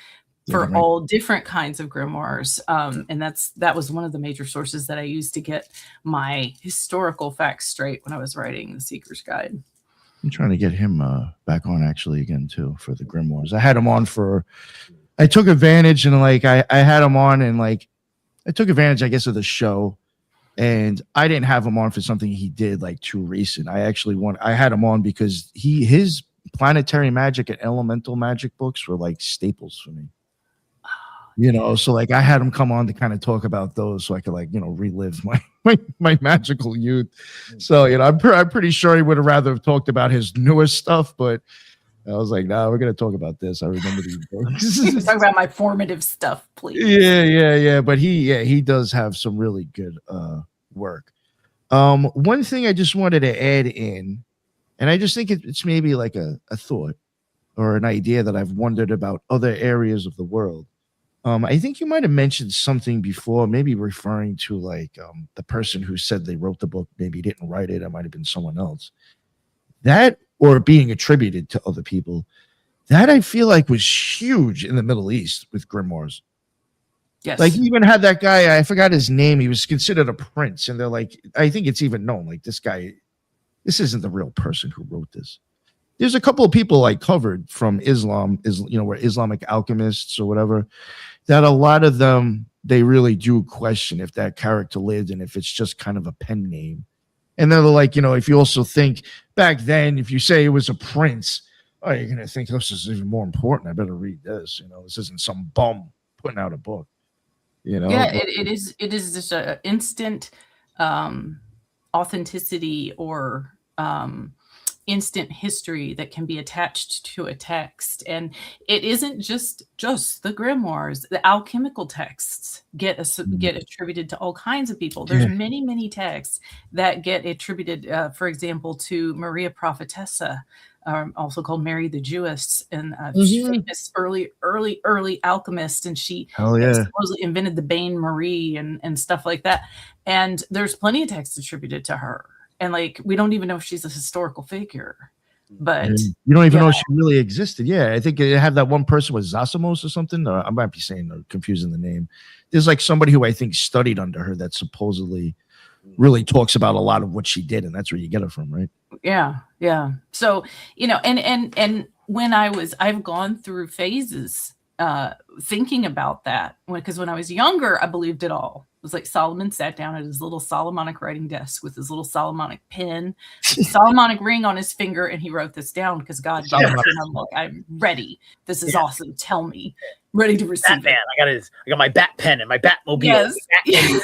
for all different kinds of grimoires, and that was one of the major sources that I used to get my historical facts straight when I was writing the Seeker's Guide. I'm trying to get him back on actually again too for the grimoires. I had him on I took advantage and like I had him on and like I took advantage, I guess, of the show, and I didn't have him on for something he did like too recent. I had him on because his planetary magic and elemental magic books were like staples for me. So like I had him come on to kind of talk about those so I could like, relive my magical youth. So, I'm pretty sure he would have rather have talked about his newest stuff, but I was like, nah, we're going to talk about this. I remember these books. Talk about my formative stuff, please. Yeah. But he does have some really good work. One thing I just wanted to add in, and I just think it's maybe like a thought or an idea that I've wondered about other areas of the world. I think you might have mentioned something before, maybe referring to like the person who said they wrote the book, maybe didn't write it. It might have been someone else. That, or being attributed to other people, that I feel like was huge in the Middle East with grimoires. Yes. Like, you even had that guy, I forgot his name. He was considered a prince. And they're like, I think it's even known, like, this isn't the real person who wrote this. There's a couple of people I covered from Islam, were Islamic alchemists or whatever, that a lot of them, they really do question if that character lived and if it's just kind of a pen name. And they're like, if you also think back then, if you say it was a prince, oh, you're going to think this is even more important. I better read this. This isn't some bum putting out a book. Yeah, it is just an instant authenticity or instant history that can be attached to a text. And it isn't just the grimoires. The alchemical texts get attributed to all kinds of people. There's many texts that get attributed, for example, to Maria Prophetessa, also called Mary the Jewess, and famous early alchemist, and she supposedly invented the Bain Marie and stuff like that. And there's plenty of texts attributed to her. And like, we don't even know if she's a historical figure, but you don't even know she really existed. Yeah, I think it had that one person with Zosimos or something. Or I might be saying or confusing the name. There's like somebody who I think studied under her that supposedly really talks about a lot of what she did, and that's where you get it from, right? Yeah. So and when I've gone through phases thinking about that, because when I was younger, I believed it all. It was like Solomon sat down at his little Solomonic writing desk with his little Solomonic pen, with a Solomonic ring on his finger, and he wrote this down because God gave it to him. I'm like, I'm ready. This is awesome. Tell me. Ready to receive Batman. it. I got my bat pen and my Batmobile. Yes.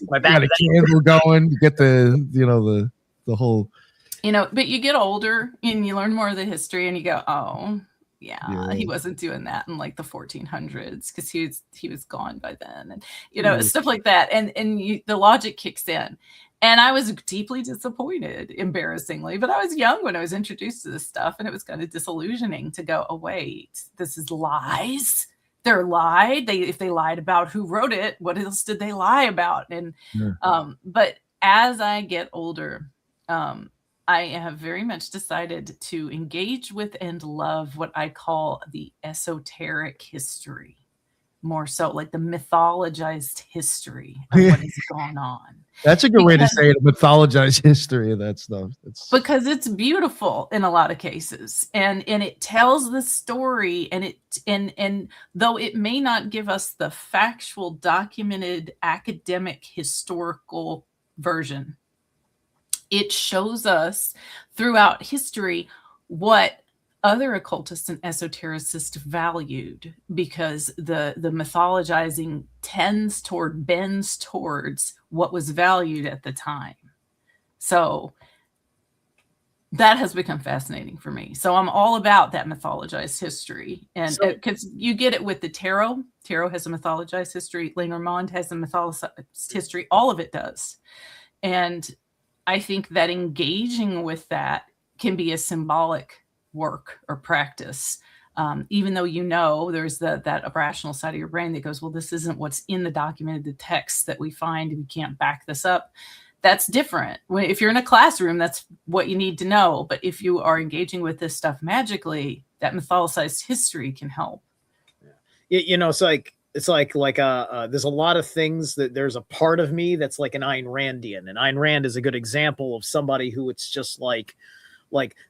My got a candle going. You get the whole. But you get older and you learn more of the history, and you go, oh. Yeah, he wasn't doing that in like the 1400s because he was gone by then, and stuff like that, and the logic kicks in, and I was deeply disappointed, embarrassingly, but I was young when I was introduced to this stuff, and it was kind of disillusioning to go, oh wait, this is lies. They're lied. If they lied about who wrote it, what else did they lie about? And but as I get older, I have very much decided to engage with and love what I call the esoteric history. more so, like the mythologized history of what has gone on. That's a good way to say it, mythologize history of that stuff. Because it's beautiful in a lot of cases, and it tells the story, and though it may not give us the factual, documented, academic, historical version, it shows us throughout history what other occultists and esotericists valued, because the mythologizing bends towards what was valued at the time. So that has become fascinating for me. So I'm all about that mythologized history, and because you get it with the tarot. Tarot has a mythologized history. Lenormand has a mythologized history. All of it does, and I think that engaging with that can be a symbolic work or practice, even though there's that irrational side of your brain that goes, well, this isn't what's in the documented text that we find, we can't back this up. That's different. If you're in a classroom, that's what you need to know. But if you are engaging with this stuff magically, that mythologized history can help. It's like there's a lot of things that there's a part of me that's like an Ayn Randian, and Ayn Rand is a good example of somebody who it's just like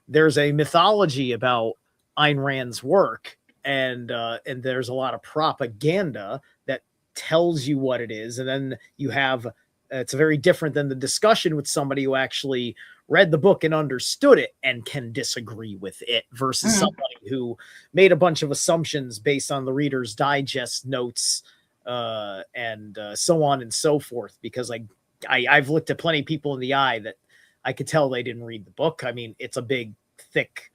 there's a mythology about Ayn Rand's work, and there's a lot of propaganda that tells you what it is, and then you have it's very different than the discussion with somebody who actually read the book and understood it and can disagree with it versus somebody who made a bunch of assumptions based on the Reader's Digest notes and so on and so forth. Because I've looked at plenty of people in the eye that I could tell they didn't read the book. I mean, it's a big, thick,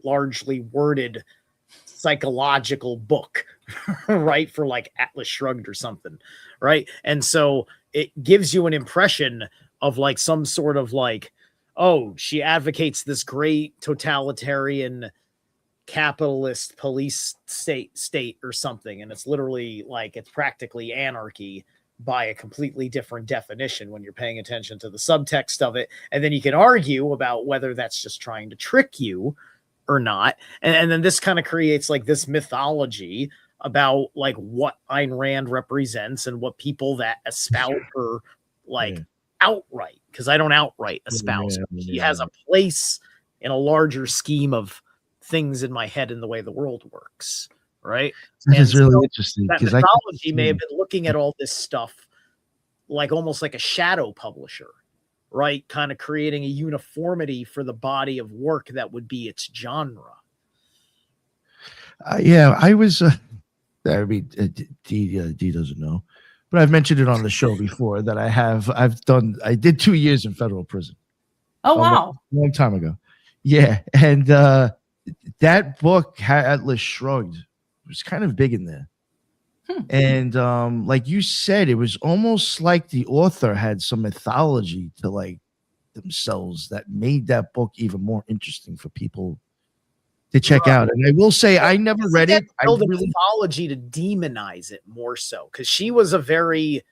largely worded psychological book, right? For like Atlas Shrugged or something, right? And so it gives you an impression of like some sort of like, oh, she advocates this great totalitarian capitalist police state or something. And it's literally like, it's practically anarchy by a completely different definition when you're paying attention to the subtext of it. And then you can argue about whether that's just trying to trick you or not. And then this kind of creates like this mythology about like what Ayn Rand represents and what people that espouse her like outright, because I don't outright espouse. She has a place in a larger scheme of things in my head and the way the world works. Right. That is really interesting. That mythology may have been looking at all this stuff like almost like a shadow publisher, right? Kind of creating a uniformity for the body of work that would be its genre. I was, I mean, D doesn't know, but I've mentioned it on the show before that I did 2 years in federal prison. Oh, wow. A long time ago. Yeah. And that book, Atlas Shrugged, was kind of big in there. And like you said, it was almost like the author had some mythology to like themselves that made that book even more interesting for people to check out. And I will say, I never read it. I built a mythology to demonize it more so, because she was a very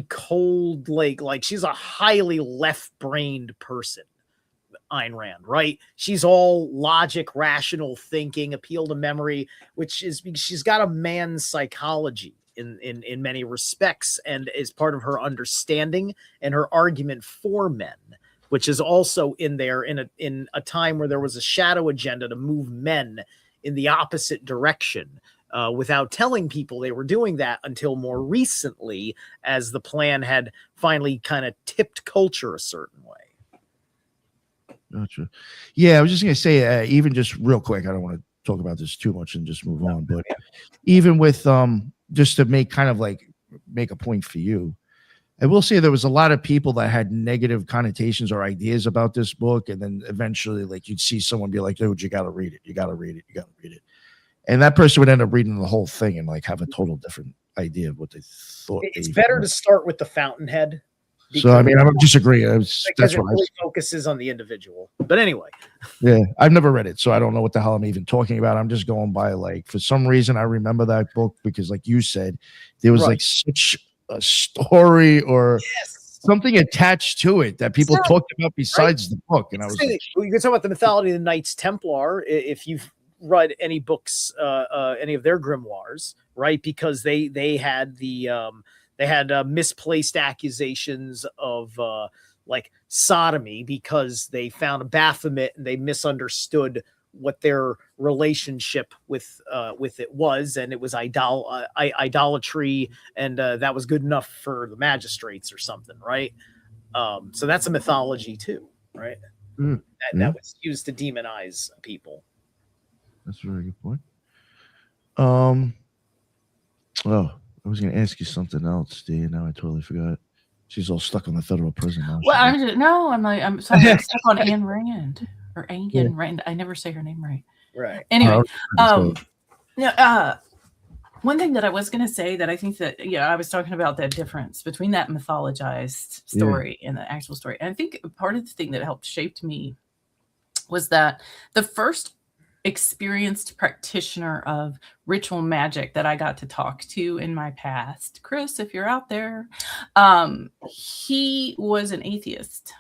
cold, like she's a highly left-brained person. Ayn Rand, right? She's all logic, rational thinking, appeal to memory, which is because she's got a man's psychology in many respects, and is part of her understanding and her argument for men, which is also in there in a time where there was a shadow agenda to move men in the opposite direction, without telling people they were doing that until more recently, as the plan had finally kind of tipped culture a certain way. Gotcha. Yeah, I was just going to say, even just real quick, I don't want to talk about this too much and just move on, but even with, just to make a point for you, I will say there was a lot of people that had negative connotations or ideas about this book. And then eventually, like, you'd see someone be like, dude, you got to read it. You got to read it. You got to read it. And that person would end up reading the whole thing and like have a total different idea of what they thought. It's better to start with the Fountainhead. So, I mean, I don't disagree. That's what it really focuses on the individual. But anyway. Yeah, I've never read it, so I don't know what the hell I'm even talking about. I'm just going by, like, for some reason, I remember that book because, like you said, there was like such a story or something attached to it that people talked about besides the book. And I was like, you can talk about the mythology of the Knights Templar. If you've read any books, any of their grimoires, right? Because they had misplaced accusations of like sodomy because they found a Baphomet and they misunderstood what their relationship with it was, and it was idolatry, and that was good enough for the magistrates or something, right? So that's a mythology too, right? That was used to demonize people. That's a very good point. Oh, I was going to ask you something else, Dee. Now I totally forgot. She's all stuck on the federal prison now. Well, I'm sorry. I'm stuck on Ayn Rand or Ayn Rand. I never say her name right. Right. Anyway, one thing that I was going to say that I think that, I was talking about that difference between that mythologized story and the actual story. And I think part of the thing that helped shape me was that the first experienced practitioner of ritual magic that I got to talk to in my past, Chris, if you're out there, he was an atheist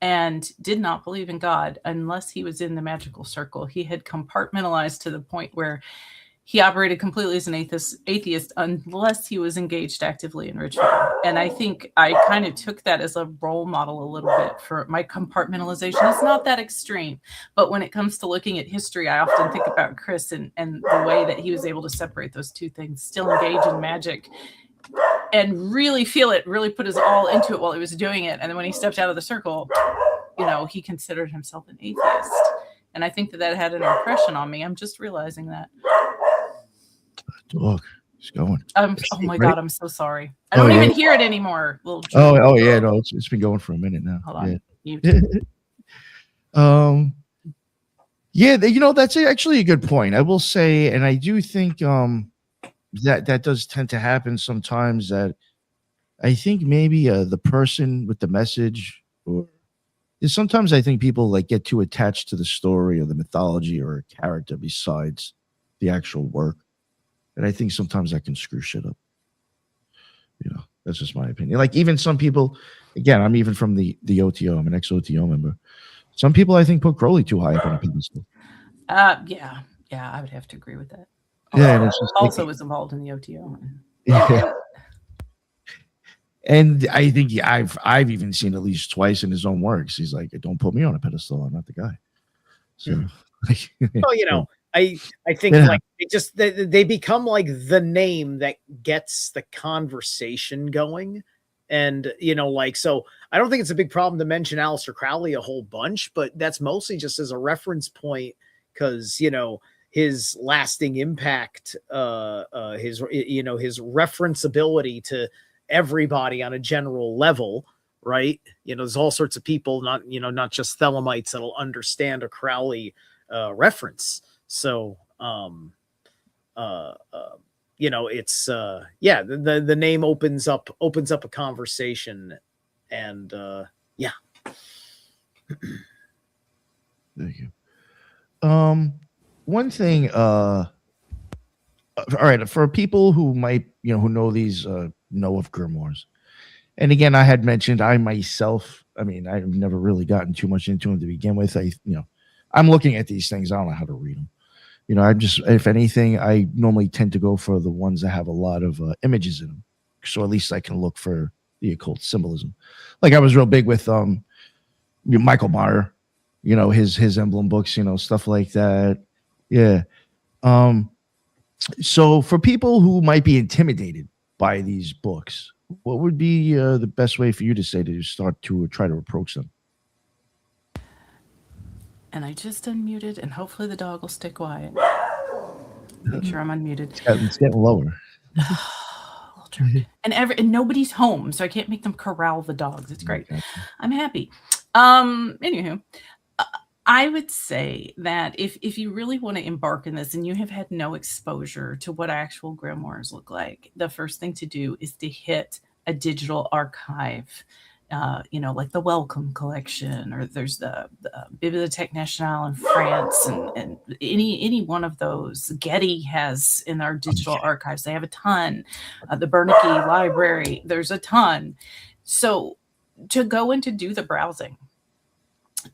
and did not believe in God unless he was in the magical circle. He had compartmentalized to the point where he operated completely as an atheist unless he was engaged actively in ritual. And I think I kind of took that as a role model a little bit for my compartmentalization. It's not that extreme, but when it comes to looking at history, I often think about Chris and the way that he was able to separate those two things, still engage in magic and really feel it, really put his all into it while he was doing it. And then when he stepped out of the circle, he considered himself an atheist. And I think that had an impression on me. I'm just realizing that. Dog, it's going. Oh my God, I'm so sorry. I don't even hear it anymore. No, it's been going for a minute now. Hold on. That's actually a good point. I will say, and I do think that does tend to happen sometimes. That I think maybe the person with the message, or sometimes I think people like get too attached to the story or the mythology or a character besides the actual work. And I think sometimes that can screw shit up. That's just my opinion. Like even some people, again, I'm even from the OTO. I'm an ex-OTO member. Some people I think put Crowley too high up on a pedestal. Yeah, I would have to agree with that. Yeah, and it's just also was involved in the OTO. Yeah. And I think I've even seen at least twice in his own works. He's like, "Don't put me on a pedestal. I'm not the guy." So, well, I think like they become like the name that gets the conversation going. And, so I don't think it's a big problem to mention Aleister Crowley a whole bunch, but that's mostly just as a reference point because, his lasting impact, his referenceability to everybody on a general level, right? There's all sorts of people, not just Thelemites that'll understand a Crowley reference. So, it's the name opens up a conversation, and Thank you. One thing, all right, for people who might, who know these, know of grimoires, and again, I had mentioned I myself, I've never really gotten too much into them to begin with. I'm looking at these things. I don't know how to read them. I'm just, if anything, I normally tend to go for the ones that have a lot of images in them. So at least I can look for the occult symbolism. Like I was real big with Michael Meyer, his emblem books, stuff like that. Yeah. So for people who might be intimidated by these books, what would be the best way for you to say to start to try to approach them? And I just unmuted, and hopefully the dog will stay quiet. Make sure I'm unmuted. It's getting lower. And nobody's home, so I can't make them corral the dogs. It's great. Okay. I'm happy. Anywho, I would say that if you really want to embark in this and you have had no exposure to what actual grimoires look like, the first thing to do is to hit a digital archive. Like the Wellcome Collection, or there's the Bibliothèque Nationale in France, and any one of those. Getty has in our digital archives, they have a ton. The Bernanke Library, there's a ton. So to go and to do the browsing,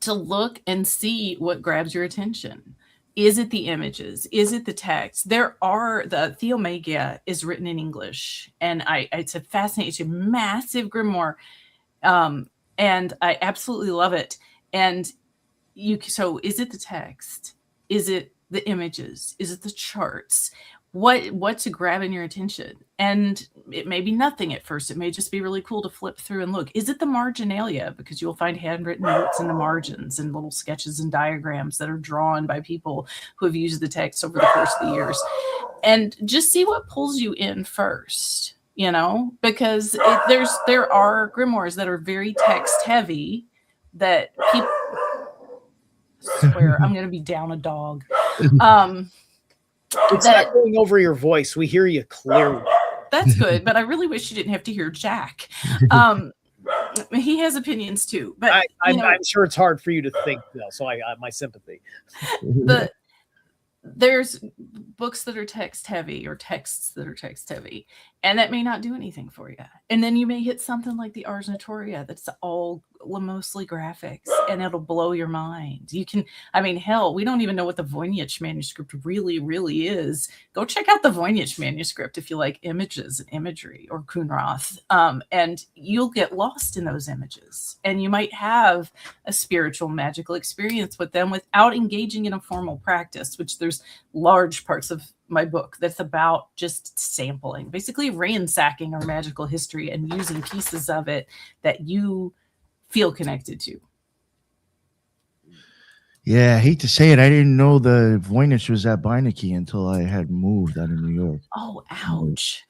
to look and see what grabs your attention, Is it the images? Is it the text? The Theomagia is written in English, and it's a fascinating, it's a massive grimoire, and I absolutely love it. And so is it the text? Is it the images? Is it the charts? What's grabbing your attention? And it may be nothing at first. It may just be really cool to flip through and look. Is it the marginalia? Because you'll find handwritten notes in the margins and little sketches and diagrams that are drawn by people who have used the text over the course of the years. And just see what pulls you in first, because there are grimoires that are very text heavy that people swear I'm going to be down a dog. It's not going over your voice. We hear you clearly. That's good, but I really wish you didn't have to hear Jack. He has opinions too, but I'm sure it's hard for you to think, though. So I my sympathy. There's books that are text heavy or texts that are text heavy, and that may not do anything for you. And then you may hit something like the Ars Notoria that's all mostly graphics, and it'll blow your mind. Hell, we don't even know what the Voynich manuscript really is. Go check out the Voynich manuscript if you like images and imagery, or Kunrath, and you'll get lost in those images, and you might have a spiritual magical experience with them without engaging in a formal practice, which there's large parts of my book that's about just sampling, basically ransacking our magical history and using pieces of it that you feel connected to. Yeah, I hate to say it. I didn't know the Voynich was at Beinecke until I had moved out of New York. Oh, ouch.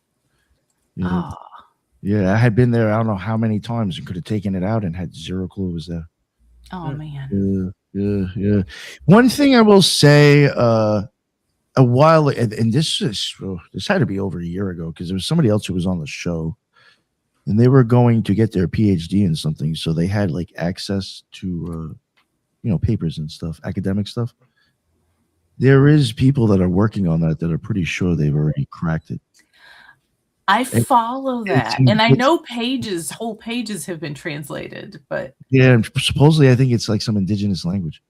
Yeah. Yeah, I had been there I don't know how many times and could have taken it out and had zero clue it was there. Oh, man. Yeah. One thing I will say, a while, and this had to be over a year ago, because there was somebody else who was on the show, and they were going to get their PhD in something, so they had like access to papers and stuff, academic stuff. There is people that are working on that are pretty sure they've already cracked it. I follow that, and I know whole pages have been translated, but yeah, supposedly I think it's like some indigenous language.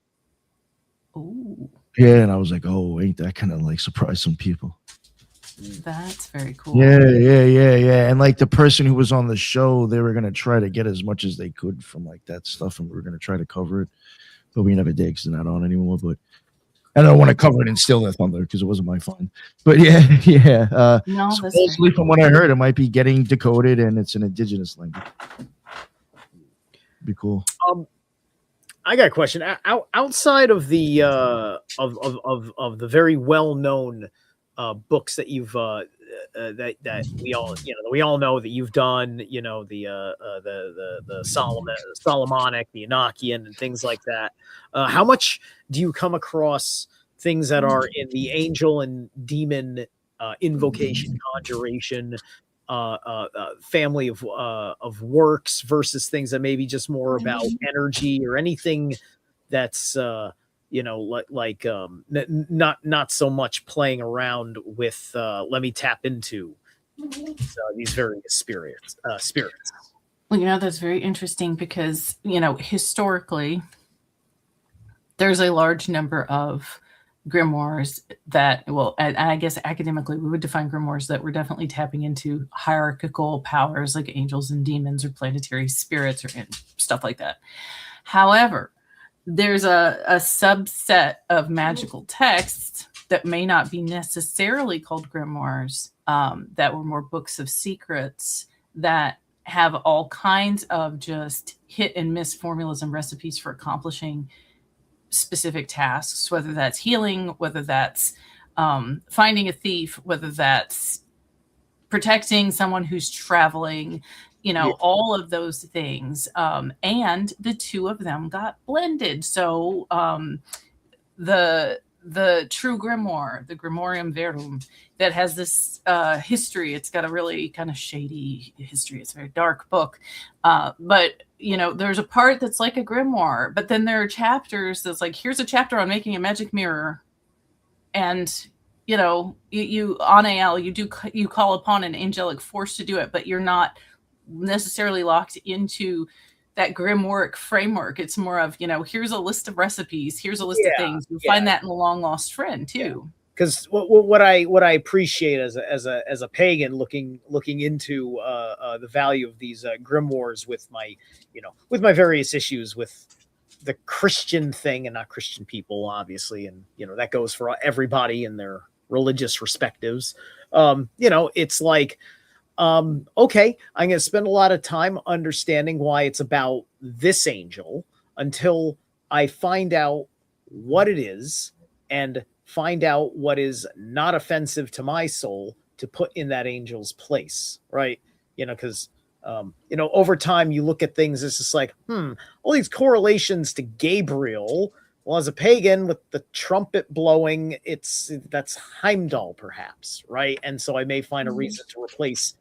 Ooh. Yeah, and I was like, oh, ain't that kind of like surprise some people? That's very cool. Yeah. And like the person who was on the show, they were going to try to get as much as they could from like that stuff, and we were going to try to cover it, but we never did because they're not on anymore. But I don't want to cover it and steal their thunder because it wasn't my fun. But yeah. No, supposedly from what I heard, it might be getting decoded, and it's an indigenous language. Be cool. I got a question. Outside of the of the very well known books that you've that we all know that you've done, the Solomonic, the Enochian, and things like that. How much do you come across things that are in the angel and demon invocation, conjuration family of works versus things that maybe just more about energy or anything that's not so much playing around with let me tap into these various spirits. Well, that's very interesting because historically there's a large number of grimoires that, and I guess academically we would define grimoires that were definitely tapping into hierarchical powers like angels and demons or planetary spirits or stuff like that. However, there's a subset of magical texts that may not be necessarily called grimoires, that were more books of secrets that have all kinds of just hit and miss formulas and recipes for accomplishing specific tasks, whether that's healing, whether that's finding a thief, whether that's protecting someone who's traveling, all of those things. And the two of them got blended. So the true grimoire, the Grimorium Verum, that has this history. It's got a really kind of shady history. It's a very dark book. But, there's a part that's like a grimoire, but then there are chapters that's like, here's a chapter on making a magic mirror. And, you Anael, you call upon an angelic force to do it, but you're not necessarily locked into that grimoire framework. It's more of, here's a list of recipes, here's a list of things. You'll find that in the Long Lost Friend too. Because what I appreciate as a pagan looking into the value of these grimoires with my various issues with the Christian thing and not Christian people, obviously, and that goes for everybody in their religious respectives. It's like, okay, I'm going to spend a lot of time understanding why it's about this angel until I find out what it is and find out what is not offensive to my soul to put in that angel's place, right? Because over time you look at things, it's just like, all these correlations to Gabriel. Well, as a pagan with the trumpet blowing, that's Heimdall, perhaps, right? And so I may find a reason to replace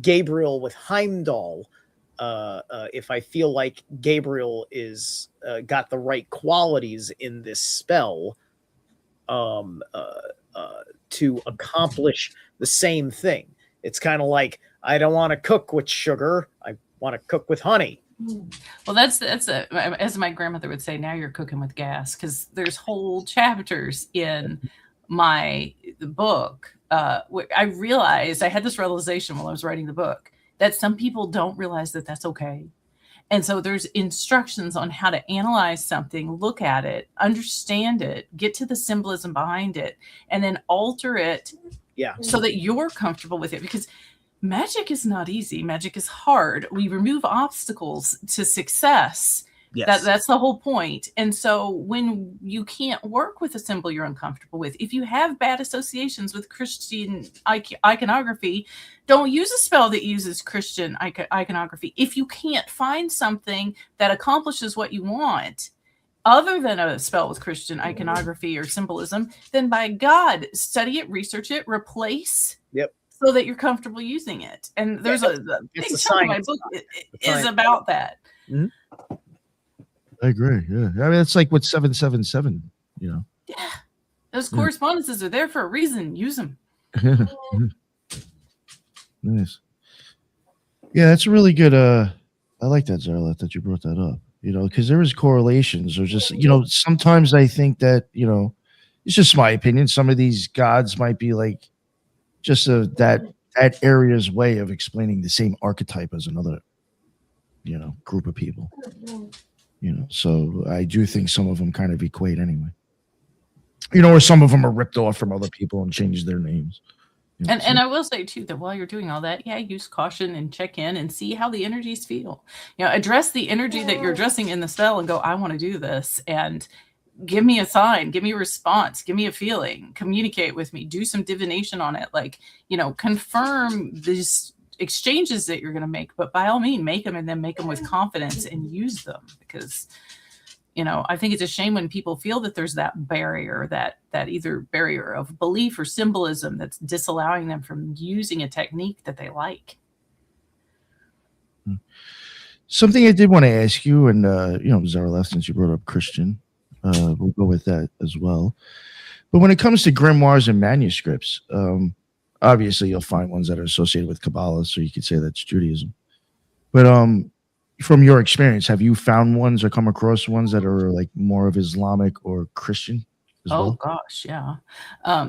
Gabriel with Heimdall if I feel like Gabriel is got the right qualities in this spell to accomplish the same thing. It's kind of like, I don't want to cook with sugar, I want to cook with honey. Well, that's as my grandmother would say, now you're cooking with gas, because there's whole chapters in my book. I realized, I had this realization while I was writing the book, that some people don't realize that that's okay. And so there's instructions on how to analyze something, look at it, understand it, get to the symbolism behind it, and then alter it so that you're comfortable with it. Because magic is not easy. Magic is hard. We remove obstacles to success. Yes. That's the whole point. And so when you can't work with a symbol you're uncomfortable with, if you have bad associations with Christian iconography, don't use a spell that uses Christian iconography. If you can't find something that accomplishes what you want other than a spell with Christian iconography or symbolism, then by God, study it, research it, replace. Yep. So that you're comfortable using it. And there's a big chunk of my book is about that. Mm-hmm. I agree. Yeah. I mean, it's like what 777, Yeah. Those correspondences are there for a reason. Use them. Nice. Yeah, that's really good. I like that, Zarla, that you brought that up, because there is correlations or just, sometimes I think that, it's just my opinion. Some of these gods might be like just that area's way of explaining the same archetype as another, group of people. So I do think some of them kind of equate anyway. Or some of them are ripped off from other people and changed their names. And I will say too that while you're doing all that, use caution and check in and see how the energies feel. Address the energy that you're addressing in the spell and go, I want to do this, and give me a sign, give me a response, give me a feeling, communicate with me, do some divination on it, confirm these exchanges that you're going to make, but by all means make them, and then make them with confidence and use them, because I think it's a shame when people feel that there's that barrier, that either barrier of belief or symbolism that's disallowing them from using a technique that they like. Something I did want to ask you, and Zarla, since you brought up Christian, we'll go with that as well. But when it comes to grimoires and manuscripts, obviously, you'll find ones that are associated with Kabbalah, so you could say that's Judaism. But from your experience, have you found ones or come across ones that are like more of Islamic or Christian as well? Gosh, yeah.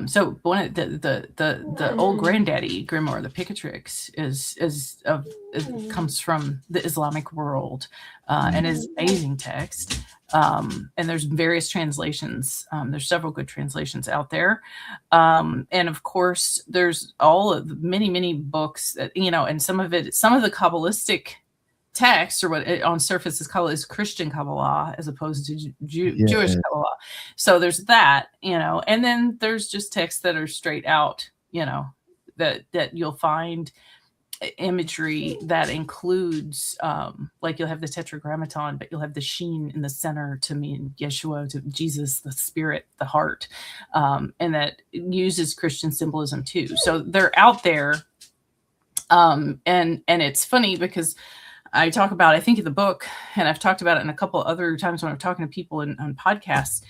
So one of the old granddaddy grimoire, the Picatrix, it comes from the Islamic world, and is amazing text. And there's various translations. There's several good translations out there. And of course, there's many books that, and some of the Kabbalistic text, or what on surface is called is Christian Kabbalah as opposed to Jewish Kabbalah. So there's that, and then there's just texts that are straight out, that you'll find imagery that includes like you'll have the tetragrammaton, but you'll have the sheen in the center to mean Yeshua, to Jesus, the spirit, the heart, and that uses Christian symbolism too. So they're out there, and it's funny because I talk about, I think in the book, and I've talked about it in a couple other times when I'm talking to people on podcasts,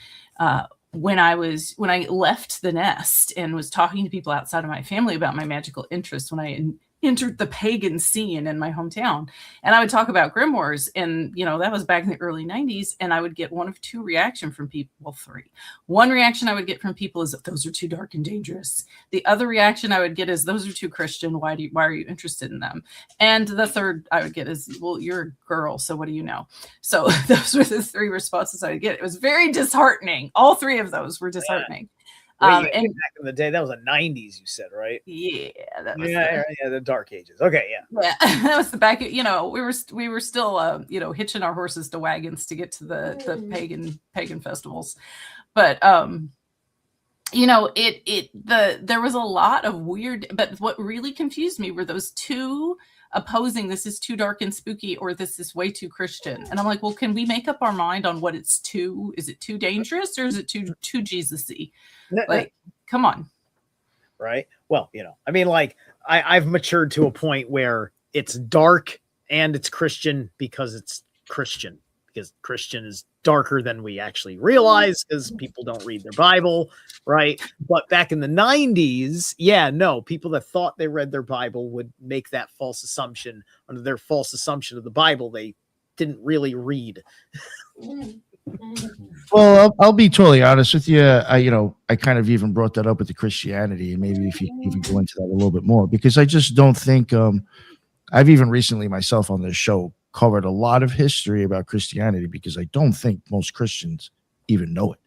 when I left the nest and was talking to people outside of my family about my magical interests, when I entered the pagan scene in my hometown. And I would talk about grimoires, and that was back in the early 90s, and I would get one of two reaction from people, well, three. One reaction I would get from people is, those are too dark and dangerous. The other reaction I would get is, those are too Christian. Why are you interested in them? And the third I would get is, well, you're a girl, so what do you know? So those were the three responses I would get. It was very disheartening. All three of those were disheartening. Wait, and back in the day, that was the 90s, you said, right? Yeah, that was the dark ages. Okay, yeah, that was the back. We were still hitching our horses to wagons to get to the pagan festivals, but there was a lot of weird. But what really confused me were those two opposing, this is too dark and spooky, or this is way too Christian. And I'm like, well, can we make up our mind on what it's too? Is it too dangerous, or is it too Jesus-y? Like, come on. Right. Well, I mean, like, I've matured to a point where it's dark and it's Christian because it's Christian, because Christian is darker than we actually realize because people don't read their Bible. Right. But back in the 90s, people that thought they read their Bible would make that false assumption. Under their false assumption of the Bible, they didn't really read. Well, I'll be totally honest with you. I kind of even brought that up with the Christianity, and maybe if you even go into that a little bit more, because I just don't think I've even recently myself on this show covered a lot of history about Christianity, because I don't think most Christians even know it.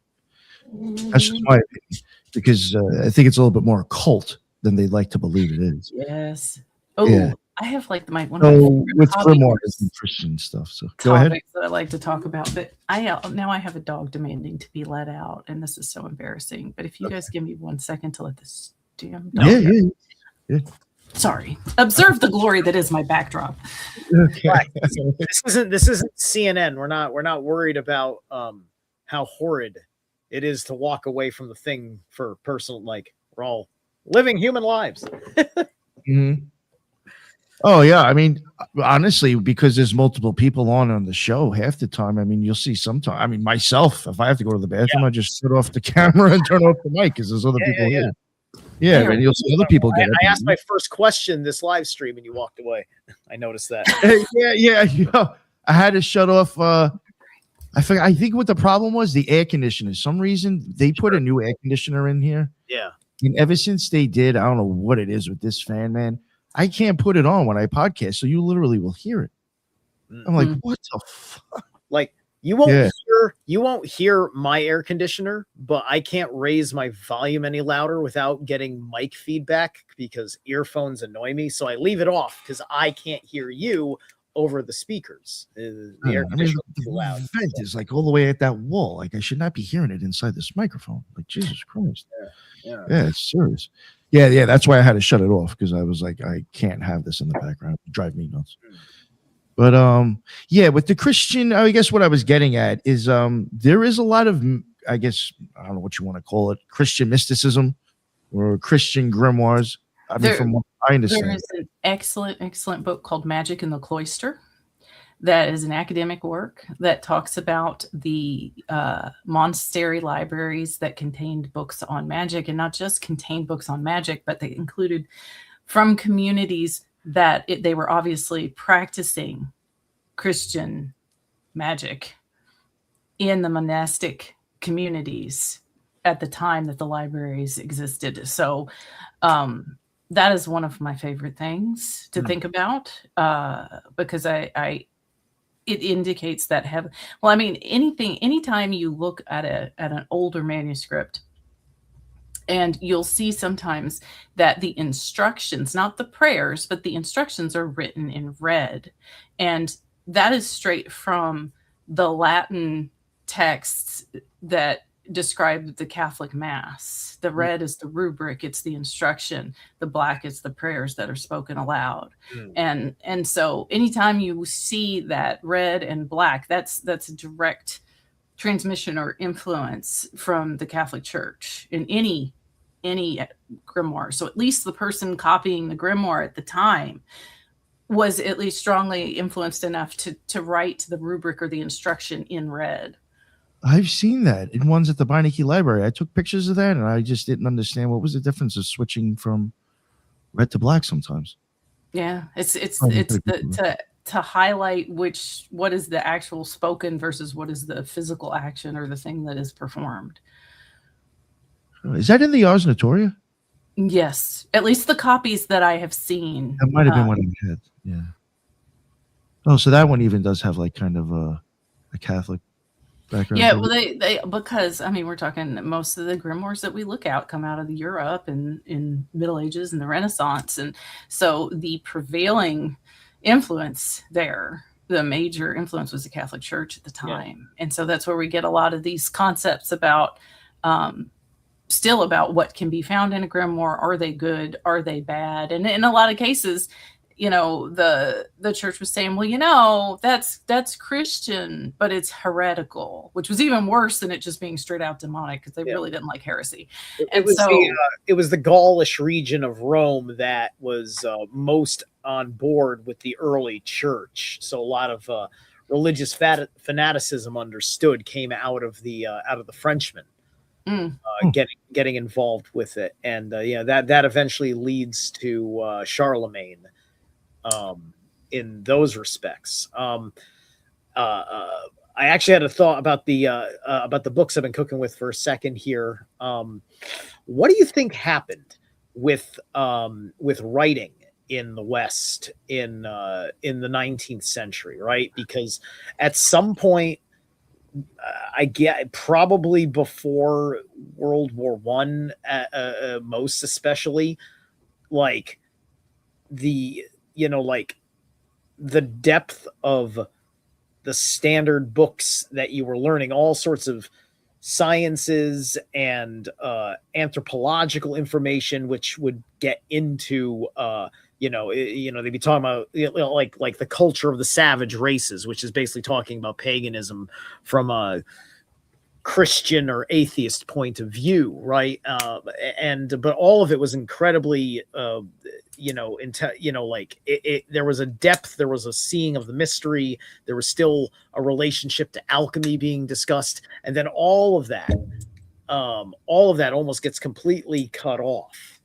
That's just my opinion, because I think it's a little bit more occult than they'd like to believe it is. Yes. Oh, yeah. I have like one of my with grimoires and Christian stuff. So go ahead. That I like to talk about, but I have a dog demanding to be let out, and this is so embarrassing. But if you guys give me 1 second to let this damn dog yeah. Sorry. Observe the glory that is my backdrop. Okay. Right. This isn't CNN. We're not worried about how horrid it is to walk away from the thing for personal. Like, we're all living human lives. Mm-hmm. Oh yeah, I mean, honestly, because there's multiple people on the show, half the time, I mean, you'll see sometimes. I mean, myself, if I have to go to the bathroom, I just shut off the camera and turn off the mic because there's other people here. Yeah, and you'll see other people get it. I asked my first question this live stream, and you walked away. I noticed that. I had to shut off. I think what the problem was, the air conditioner. Some reason they put a new air conditioner in here. Yeah, and ever since they did, I don't know what it is with this fan, man. I can't put it on when I podcast, so you literally will hear it. I'm like, what the fuck? Like, you won't hear my air conditioner, but I can't raise my volume any louder without getting mic feedback because earphones annoy me. So I leave it off because I can't hear you over the speakers. The air conditioner is too loud. The vent is like all the way at that wall. Like, I should not be hearing it inside this microphone. Like, Jesus Christ. Yeah, it's serious. Yeah, that's why I had to shut it off, because I was like, I can't have this in the background. It drive me nuts. But with the Christian, I guess what I was getting at is there is a lot of, I guess, I don't know what you want to call it, Christian mysticism or Christian grimoires. I mean, from what I understand. There is an excellent book called Magic in the Cloister. That is an academic work that talks about the monastery libraries that contained books on magic, and not just contained books on magic, but they included from communities that they were obviously practicing Christian magic in the monastic communities at the time that the libraries existed. So that is one of my favorite things to think about because it indicates that anytime you look at an older manuscript, and you'll see sometimes that the instructions, not the prayers, but the instructions are written in red. And that is straight from the Latin texts that describe the Catholic Mass. The red is the rubric, it's the instruction. The black is the prayers that are spoken aloud. And so anytime you see that red and black, that's a direct transmission or influence from the Catholic Church in any grimoire. So at least the person copying the grimoire at the time was at least strongly influenced enough to write the rubric or the instruction in red. I've seen that in ones at the Beinecke Library. I took pictures of that, and I just didn't understand what was the difference of switching from red to black sometimes. Yeah, it's Oh, that's it's pretty the cool. to highlight what is the actual spoken versus what is the physical action or the thing that is performed. Is that in the Ars Notoria? Yes, at least the copies that I have seen. That might have been one I had. Yeah. Oh, so that one even does have like kind of a Catholic background Yeah, to well, it. they because I mean we're talking most of the grimoires that we look at come out of Europe and in Middle Ages and the Renaissance, and so the prevailing influence there, the major influence was the Catholic Church at the Yeah. time, and so that's where we get a lot of these concepts about um, still about what can be found in a grimoire. Are they good? Are they bad? And in a lot of cases, the church was saying, well, that's Christian, but it's heretical, which was even worse than it just being straight out demonic because they really didn't like heresy. It was the Gaulish region of Rome that was most on board with the early church. So a lot of religious fanaticism came out of the Frenchmen. Getting involved with it, and that eventually leads to Charlemagne in those respects. I actually had a thought about the books I've been cooking with for a second here. What do you think happened with writing in the West in the 19th century? Right, because at some point, I get probably before World War One, most especially, like like the depth of the standard books that you were learning, all sorts of sciences and anthropological information, which would get into they'd be talking about like the culture of the savage races, which is basically talking about paganism from a Christian or atheist point of view, right? But all of it was incredibly there was a depth, there was a seeing of the mystery, there was still a relationship to alchemy being discussed, and then all of that almost gets completely cut off,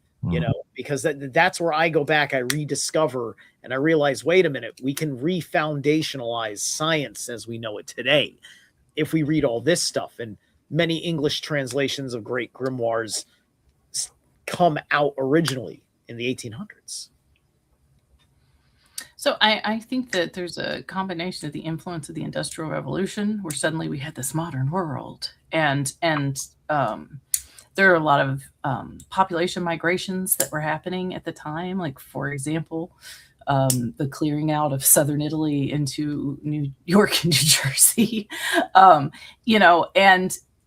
because that's where I go back, I rediscover, and I realize, wait a minute, we can refoundationalize science as we know it today if we read all this stuff. And many English translations of great grimoires come out originally in the 1800s. So I think that there's a combination of the influence of the Industrial Revolution, where suddenly we had this modern world, and there are a lot of population migrations that were happening at the time. Like, for example, the clearing out of southern Italy into New York and New Jersey,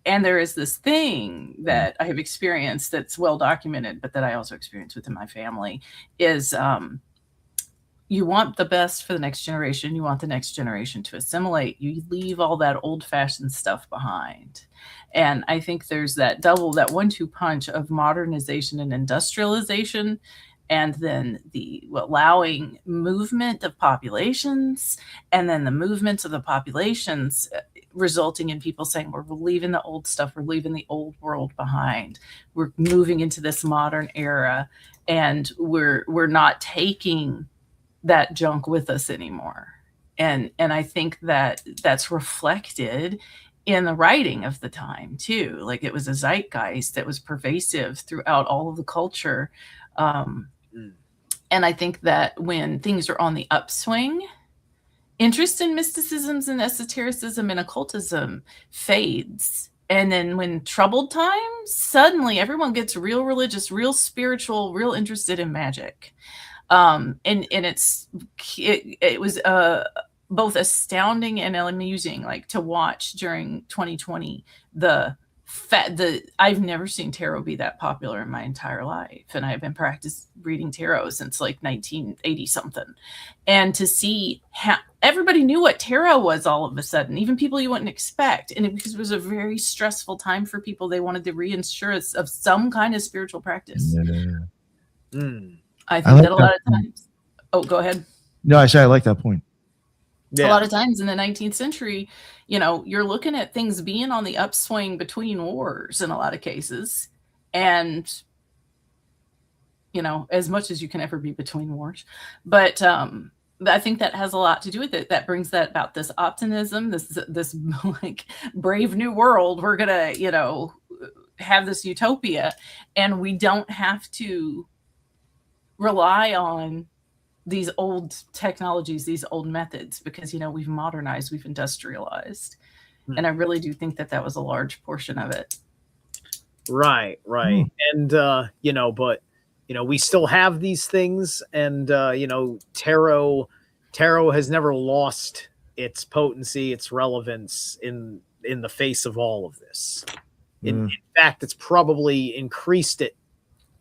and there is this thing that I have experienced that's well documented, but that I also experienced within my family is you want the best for the next generation. You want the next generation to assimilate. You leave all that old-fashioned stuff behind. And I think there's that 1-2 punch of modernization and industrialization, and then the allowing movement of populations, and then the movements of the populations resulting in people saying, we're leaving the old stuff, we're leaving the old world behind, we're moving into this modern era, and we're not taking that junk with us anymore. And I think that that's reflected in the writing of the time too. Like, it was a zeitgeist that was pervasive throughout all of the culture. And I think that when things are on the upswing, interest in mysticisms and esotericism and occultism fades. And then when troubled times, suddenly everyone gets real religious, real spiritual, real interested in magic. And it was both astounding and amusing, like, to watch during 2020 I've never seen tarot be that popular in my entire life, and I've been practicing reading tarot since like 1980 something, and to see how everybody knew what tarot was all of a sudden, even people you wouldn't expect, and because it was a very stressful time for people, they wanted the reassurance of some kind of spiritual practice. I think that a lot of times. Oh, go ahead. No, I like that point. Yeah. A lot of times in the 19th century, you're looking at things being on the upswing between wars in a lot of cases. And as much as you can ever be between wars. But I think that has a lot to do with it. That brings that about this optimism, this like brave new world. We're gonna, have this utopia, and we don't have to rely on these old technologies, these old methods, because we've modernized, we've industrialized. And I really do think that was a large portion of it. Right. And but we still have these things, and tarot has never lost its potency, its relevance in the face of all of this. In fact, it's probably increased it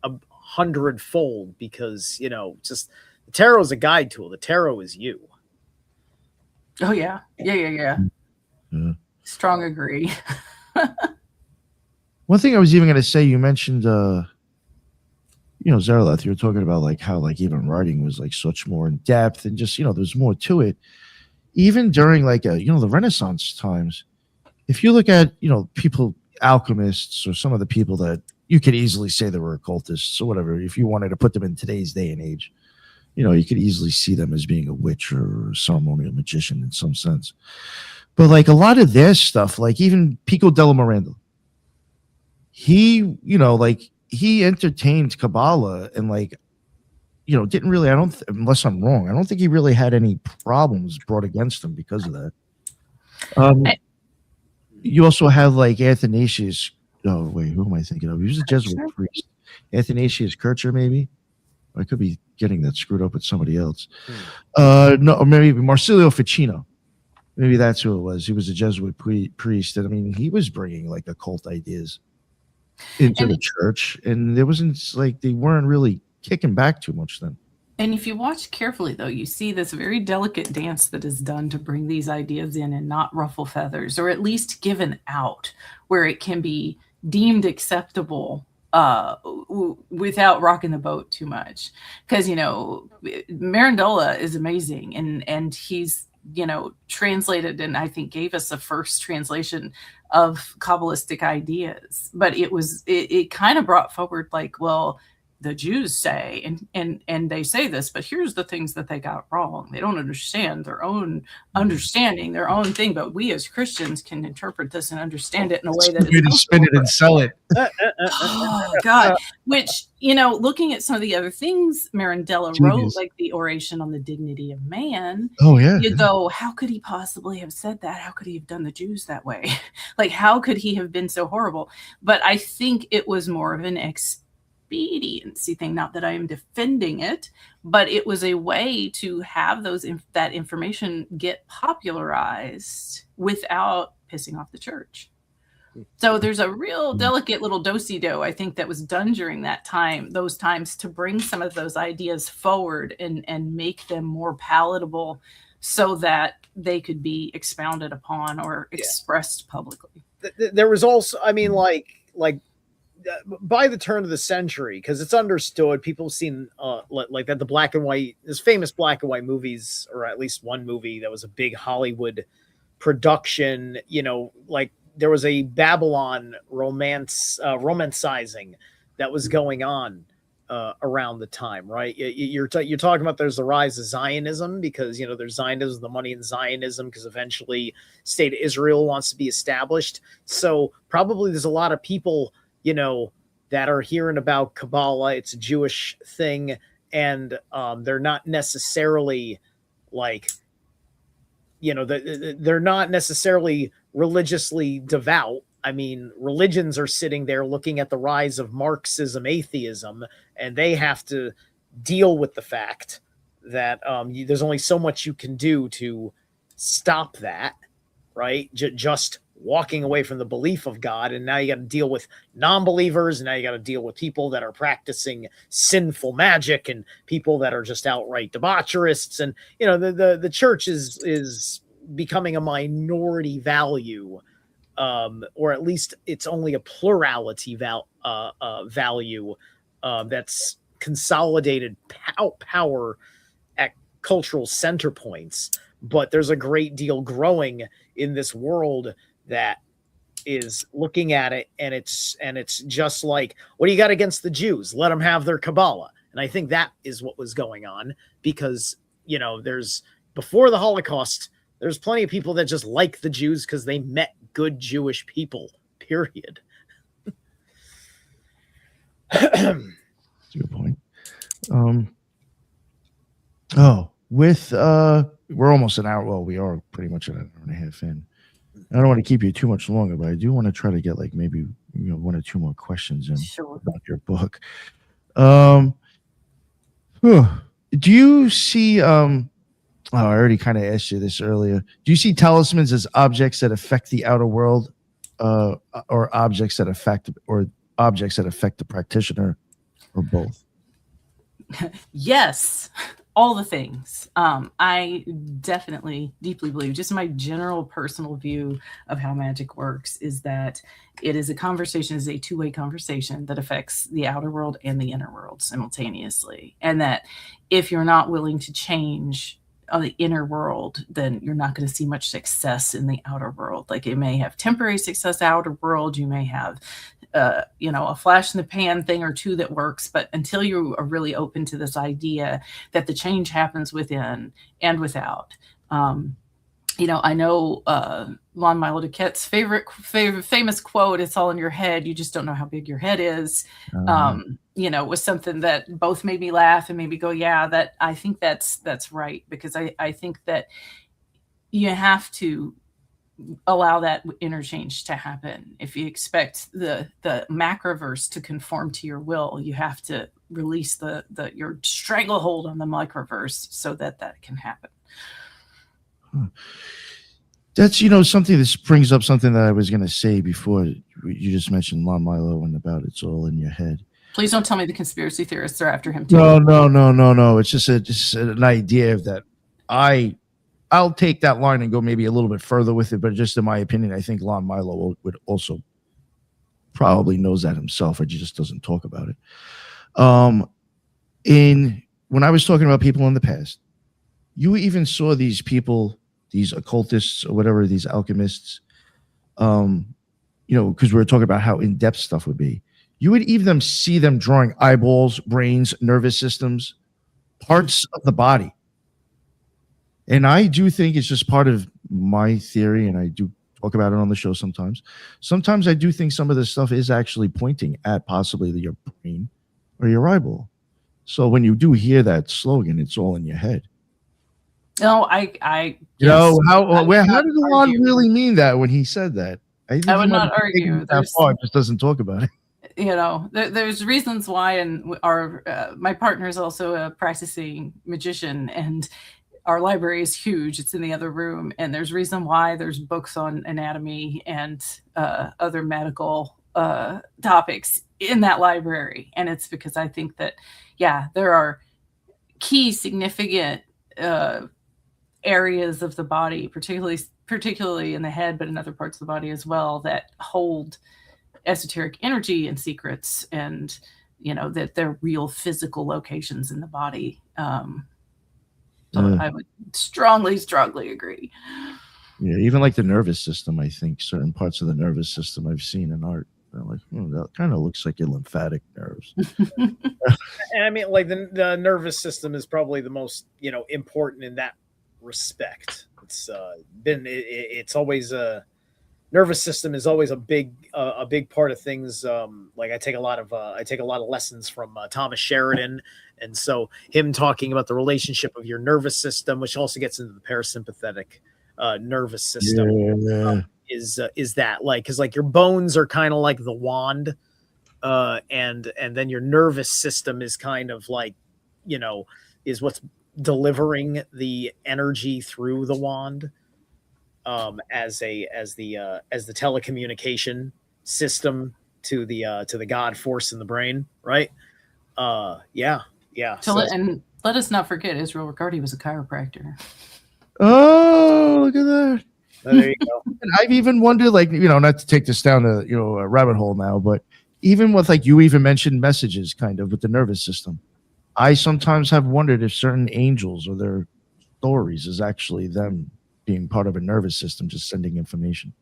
100-fold, because just the tarot is a guide tool. The tarot is you. Oh yeah. Strong agree. One thing I was even going to say, you mentioned Zareleth, you were talking about like how like even writing was like such more in depth, and just there's more to it. Even during like the Renaissance times, if you look at people, alchemists, or some of the people that you could easily say they were occultists or whatever, if you wanted to put them in today's day and age, you could easily see them as being a witch or a ceremonial magician in some sense. But like a lot of their stuff, like even Pico della Miranda, he he entertained Kabbalah, and like didn't really, unless I'm wrong, I don't think he really had any problems brought against him because of that. You also have like Athanasius. Oh wait, who am I thinking of? He was a Jesuit priest. Athanasius Kircher, maybe. I could be getting that screwed up with somebody else. No, or maybe Marsilio Ficino. Maybe that's who it was. He was a Jesuit priest, and I mean, he was bringing like occult ideas into the church, and there wasn't like they weren't really kicking back too much then. And if you watch carefully, though, you see this very delicate dance that is done to bring these ideas in and not ruffle feathers, or at least given out where it can be deemed acceptable without rocking the boat too much. Because, Mirandola is amazing, and he's, translated, and I think gave us the first translation of Kabbalistic ideas. But it kind of brought forward like, well, the Jews say, and they say this, but here's the things that they got wrong. They don't understand their own understanding, their own thing. But we as Christians can interpret this and understand it in a way that is spin it and sell it. Oh God! Which looking at some of the other things Mirandela wrote, like the Oration on the Dignity of Man. Oh yeah. You go, how could he possibly have said that? How could he have done the Jews that way? Like, how could he have been so horrible? But I think it was more of an expediency thing. Not that I am defending it, but it was a way to have that information get popularized without pissing off the church. So there's a real delicate little do-si-do, I think, that was done during those times, to bring some of those ideas forward and make them more palatable so that they could be expounded upon or expressed publicly. There was also, I mean, like by the turn of the century, because it's understood, people have seen like that, the black and white, this famous black and white movies, or at least one movie that was a big Hollywood production, like there was a Babylon romancizing that was going on around the time, right? You're talking about there's the rise of Zionism, because there's Zionism, the money in Zionism, because eventually state of Israel wants to be established. So probably there's a lot of people that are hearing about Kabbalah. It's a Jewish thing, and they're not necessarily like, they're not necessarily religiously devout. I mean, religions are sitting there looking at the rise of Marxism, atheism, and they have to deal with the fact that there's only so much you can do to stop that, right? Just walking away from the belief of God, and now you got to deal with non-believers, and now you got to deal with people that are practicing sinful magic, and people that are just outright debaucherists, and the church is becoming a minority value, or at least it's only a plurality value that's consolidated power at cultural center points. But there's a great deal growing in this world that is looking at it, and it's just like, what do you got against the Jews? Let them have their Kabbalah. And I think that is what was going on, because, you know, before the Holocaust, there's plenty of people that just like the Jews because they met good Jewish people, period. That's a good point. We're almost an hour. Well, we are pretty much an hour and a half in. I don't want to keep you too much longer, but I do want to try to get like maybe one or two more questions in about your book. Do you see? I already kind of asked you this earlier. Do you see talismans as objects that affect the outer world, or objects that affect the practitioner, or both? Yes, all the things. I definitely deeply believe, just my general personal view of how magic works is that it is a two-way conversation that affects the outer world and the inner world simultaneously. And that if you're not willing to change on the inner world, then you're not going to see much success in the outer world. Like, it may have temporary success outer world. You may have a flash in the pan thing or two that works, but until you are really open to this idea that the change happens within and without. I know Lon Milo DuQuette's famous quote, "It's all in your head. You just don't know how big your head is." Was something that both made me laugh and made me go, yeah, that I think that's right, because I think that you have to allow that interchange to happen. If you expect the macroverse to conform to your will, you have to release your stranglehold on the microverse so that can happen. That's something that brings up something that I was going to say before. You just mentioned Lon Milo and about it's all in your head. Please don't tell me the conspiracy theorists are after him too. No. It's just an idea that I'll take that line and go maybe a little bit further with it, but just in my opinion, I think Lon Milo would also probably knows that himself, or just doesn't talk about it. When I was talking about people in the past, you even saw these people, these occultists or whatever, these alchemists, because we were talking about how in-depth stuff would be. You would even see them drawing eyeballs, brains, nervous systems, parts of the body. And I do think it's just part of my theory, and I do talk about it on the show sometimes. Sometimes I do think some of this stuff is actually pointing at possibly your brain or your eyeball. So when you do hear that slogan, it's all in your head. No, how did Lon really mean that when he said that? I would not argue. That far, just doesn't talk about it. There's reasons why, and my partner is also a practicing magician, and our library is huge. It's in the other room, and there's reason why there's books on anatomy and other medical topics in that library. And it's because I think that, there are key significant areas of the body, particularly in the head, but in other parts of the body as well, that hold esoteric energy and secrets, and that they're real physical locations in the body. I would strongly agree. Yeah, even like the nervous system, I think certain parts of the nervous system I've seen in art, they're like, that kind of looks like your lymphatic nerves. And I mean, like the nervous system is probably the most, important in that respect. It's always nervous system is always a big part of things. Like I take a lot of lessons from Thomas Sheridan, and so him talking about the relationship of your nervous system, which also gets into the parasympathetic nervous system, is that because your bones are kind of like the wand, and then your nervous system is kind of like is what's delivering the energy through the wand. As the telecommunication system to the God force in the brain, right? And let us not forget, Israel Riccardi was a chiropractor. Oh, look at that! There you go. And I've even wondered, not to take this down a rabbit hole now, but even with you even mentioned messages, kind of with the nervous system. I sometimes have wondered if certain angels or their stories is actually them being part of a nervous system, just sending information.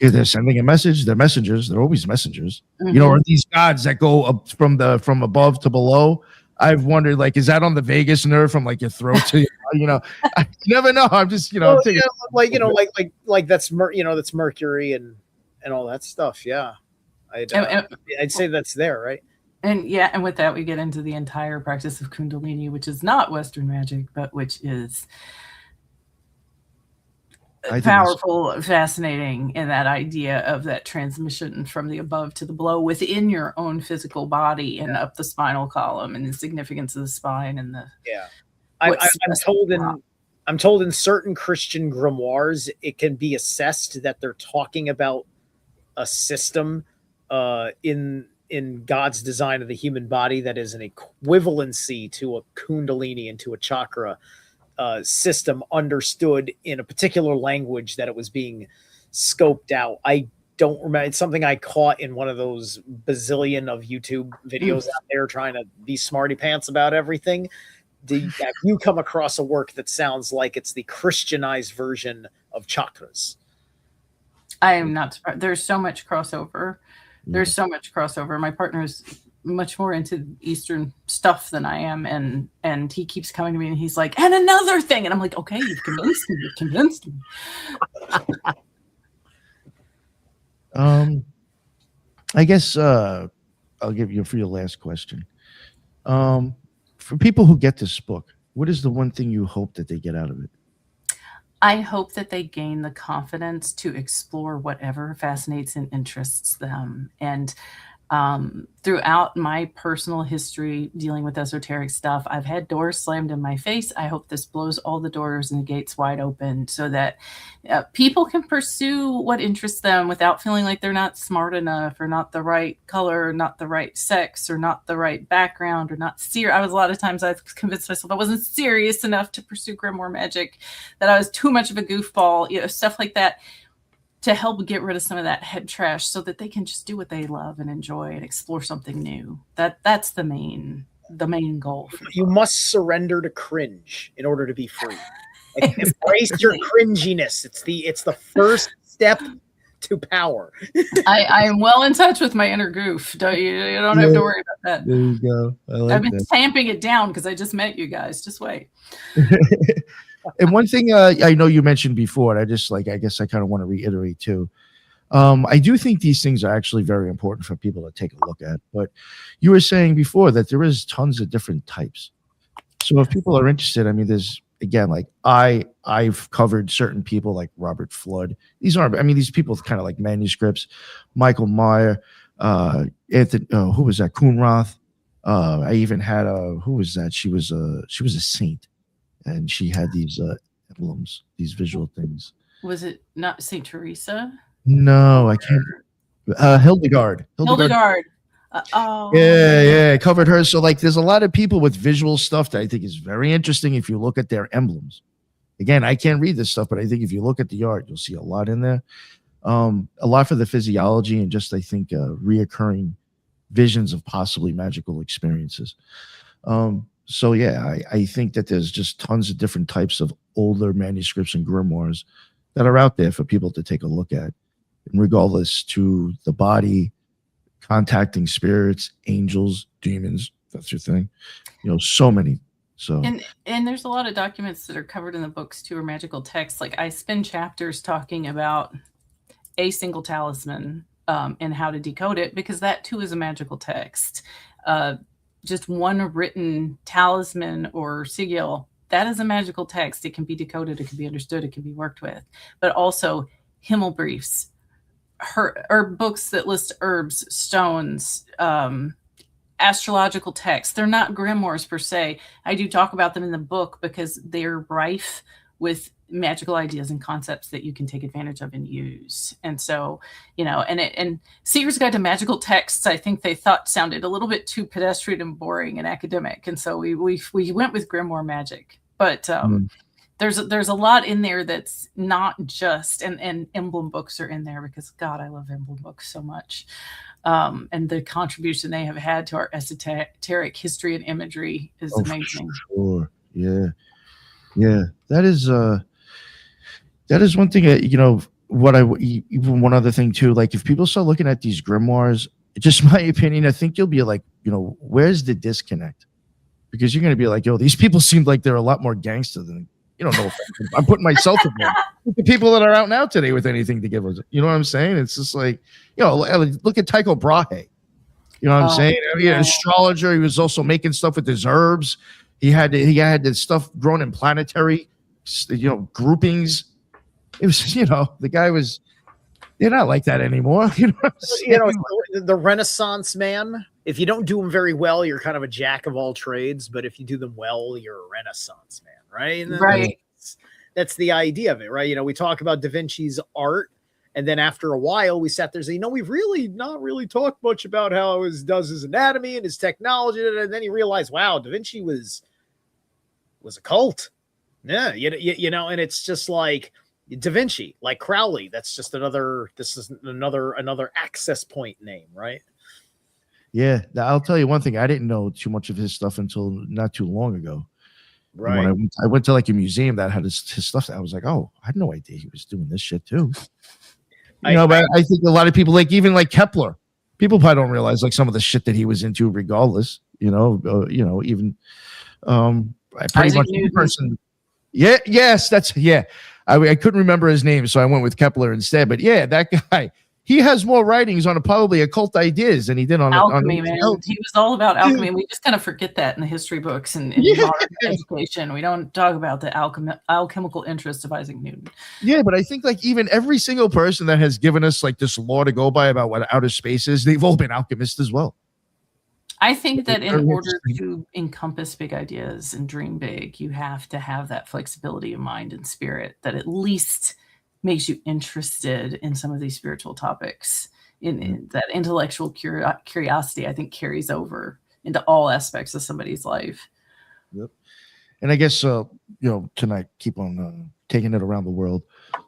If they're sending a message, they're messengers. They're always messengers. Mm-hmm. You know, or these gods that go up from above to below. I've wondered, like, is that on the vagus nerve from like your throat to you know? I never know. I'm just, well, yeah, like that's that's Mercury and all that stuff. Yeah, I'd say that's there, right? And yeah, and with that we get into the entire practice of Kundalini, which is not Western magic, but which is powerful, fascinating in that idea of that transmission from the above to the below within your own physical body and up the spinal column, and the significance of the spine and the I'm told in certain Christian grimoires it can be assessed that they're talking about a system in God's design of the human body that is an equivalency to a Kundalini and to a chakra system understood in a particular language that it was being scoped out. I don't remember. It's something I caught in one of those bazillion of YouTube videos out there trying to be smarty pants about everything. Have you come across a work that sounds like it's the Christianized version of chakras? I am not surprised. There's so much crossover. There's so much crossover. My partner is much more into Eastern stuff than I am, and he keeps coming to me and he's like, and another thing, and I'm like, okay, you've convinced me. I guess I'll give you for your last question. For people who get this book, what is the one thing you hope that they get out of it? I hope that they gain the confidence to explore whatever fascinates and interests them. And throughout my personal history dealing with esoteric stuff, I've had doors slammed in my face. I hope this blows all the doors and the gates wide open so that people can pursue what interests them without feeling like they're not smart enough or not the right color, or not the right sex, or not the right background, or not serious. A lot of times I've convinced myself I wasn't serious enough to pursue grimoire magic, that I was too much of a goofball, stuff like that, to help get rid of some of that head trash so that they can just do what they love and enjoy and explore something new. That's the main goal. You must surrender to cringe in order to be free. Like, embrace your cringiness. It's the first step to power. I am well in touch with my inner goof. You don't have to worry about that. There you go. I've been tamping it down because I just met you guys. Just wait. And one thing I know you mentioned before, and I guess I kind of want to reiterate too. I do think these things are actually very important for people to take a look at. But you were saying before that there is tons of different types. So if people are interested, I mean, there's, again, like I've covered certain people like Robert Flood. These people with kind of like manuscripts. Michael Meyer, Anthony, who was that? Kuhnroth. I even had who was that? She was a saint. And she had these emblems, these visual things. Was it not Saint Teresa? No, I can't. Hildegard. Hildegard. Yeah, I covered her. So like, there's a lot of people with visual stuff that I think is very interesting if you look at their emblems. Again, I can't read this stuff, but I think if you look at the art, you'll see a lot in there. A lot for the physiology and just, I think, reoccurring visions of possibly magical experiences. So yeah, I think that there's just tons of different types of older manuscripts and grimoires that are out there for people to take a look at, and regardless to the body, contacting spirits, angels, demons. That's your thing. So many. So and there's a lot of documents that are covered in the books too, or magical texts. Like I spend chapters talking about a single talisman and how to decode it, because that too is a magical text. Just one written talisman or sigil, that is a magical text. It can be decoded, it can be understood, it can be worked with. But also Himmelbriefs, herb books that list herbs, stones, astrological texts. They're not grimoires per se. I do talk about them in the book because they're rife with magical ideas and concepts that you can take advantage of and use. And so, and Seeker's Guide to Magical Texts, I think they thought sounded a little bit too pedestrian and boring and academic. And so we went with grimoire magic. But there's a lot in there that's not just, and emblem books are in there because, God, I love emblem books so much. And the contribution they have had to our esoteric history and imagery is amazing. Sure. Yeah. That is one thing, even one other thing too, like if people start looking at these grimoires, just my opinion, I think you'll be like, where's the disconnect? Because you're going to be like, yo, these people seem like they're a lot more gangster than, no, I'm putting myself in there. The people that are out now today with anything to give us, you know what I'm saying? It's just like, look at Tycho Brahe. You know what I'm saying? He had an astrologer. He was also making stuff with his herbs. He had this stuff grown in planetary, groupings. It was, the guy was, they're not like that anymore. The Renaissance man, if you don't do them very well, you're kind of a jack of all trades. But if you do them well, you're a Renaissance man, right? Right. That's the idea of it, right? We talk about Da Vinci's art. And then after a while, we sat there and said, we've really not really talked much about how he does his anatomy and his technology. And then he realized, wow, Da Vinci was a cult. Yeah, and it's just like Da Vinci, like Crowley. This is another access point name, right? Yeah, I'll tell you one thing. I didn't know too much of his stuff until not too long ago. Right. When I went to like a museum that had his stuff, I was like, oh, I had no idea he was doing this shit too. But I think a lot of people, even Kepler, people probably don't realize like some of the shit that he was into, regardless. Even pretty much any person. Yeah, yes, I couldn't remember his name, so I went with Kepler instead. But yeah, that guy, he has more writings on probably occult ideas than he did on alchemy. Man, he was all about alchemy. And we just kind of forget that in the history books and in modern education. We don't talk about the alchemical interest of Isaac Newton. Yeah, but I think like even every single person that has given us like this law to go by about what outer space is, they've all been alchemists as well. I think that in order to encompass big ideas and dream big, you have to have that flexibility of mind and spirit that at least makes you interested in some of these spiritual topics. In that intellectual curiosity, I think, carries over into all aspects of somebody's life. Yep. And I guess, tonight, keep on taking it around the world.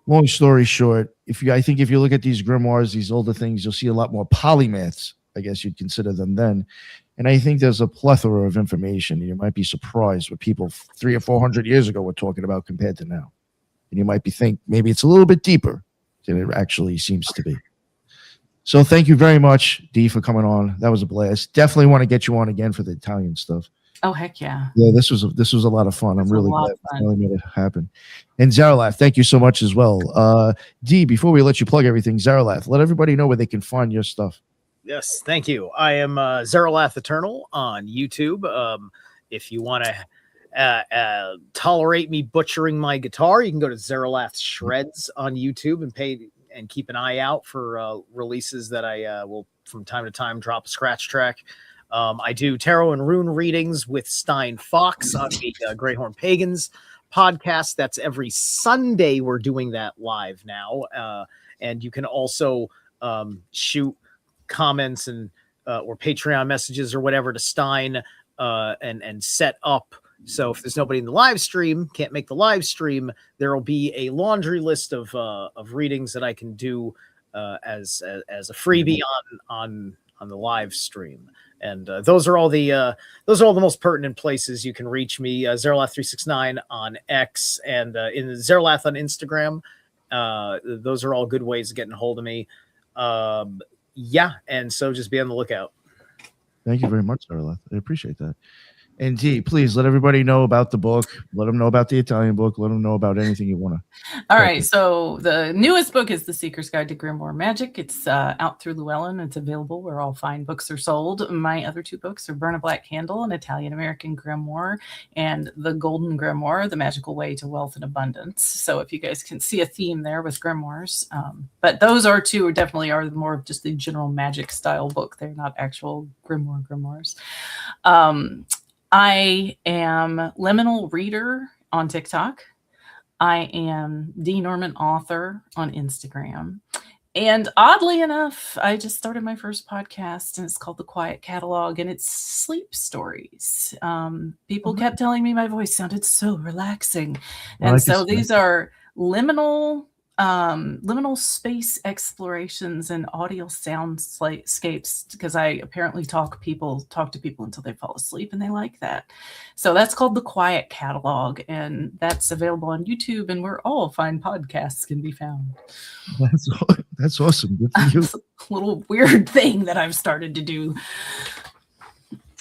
Long story short, if you look at these grimoires, these older things, you'll see a lot more polymaths, I guess you'd consider them then. And I think there's a plethora of information. You might be surprised what people 300 or 400 years ago were talking about compared to now. And you might think maybe it's a little bit deeper than it actually seems to be. So thank you very much, Dee, for coming on. That was a blast. Definitely want to get you on again for the Italian stuff. Oh, heck yeah. Yeah, this was a lot of fun. I'm really glad we finally made it happen. And Zaralath, thank you so much as well. Dee, before we let you plug everything, Zaralath, let everybody know where they can find your stuff. Yes, thank you. I am Zaralath Eternal on YouTube. If you want to tolerate me butchering my guitar, you can go to Zaralath Shreds on YouTube and keep an eye out for releases that I will from time to time drop a scratch track. I do tarot and rune readings with Stein Fox on the Greyhorn Pagans podcast. That's every Sunday. We're doing that live now. And you can also shoot comments and or Patreon messages or whatever to Stein and set up. So if there's nobody in the live stream, can't make the live stream, there will be a laundry list of readings that I can do as a freebie on the live stream. And those are all the most pertinent places you can reach me. Zaralath369 on X and in Zaralath on Instagram. Those are all good ways of getting a hold of me. And so just be on the lookout. Thank you very much, Zaralath. I appreciate that. And Dee, please let everybody know about the book. Let them know about the Italian book. Let them know about anything you want to. All right. So the newest book is The Seeker's Guide to Grimoire Magic. It's out through Llewellyn. It's available where all fine books are sold. My other two books are Burn a Black Candle, an Italian-American grimoire, and The Golden Grimoire, The Magical Way to Wealth and Abundance. So if you guys can see a theme there with grimoires. But those definitely are more of just the general magic style book. They're not actual grimoires. I am Liminal Reader on TikTok. I am Dee Norman Author on Instagram. And oddly enough, I just started my first podcast and it's called The Quiet Catalog and it's sleep stories. People kept telling me my voice sounded so relaxing. And so these are liminal liminal space explorations and audio soundscapes, because I apparently talk to people until they fall asleep, and they like that. So that's called the Quiet Catalog, and that's available on YouTube and where all fine podcasts can be found. That's awesome. Good for you. It's a little weird thing that I've started to do.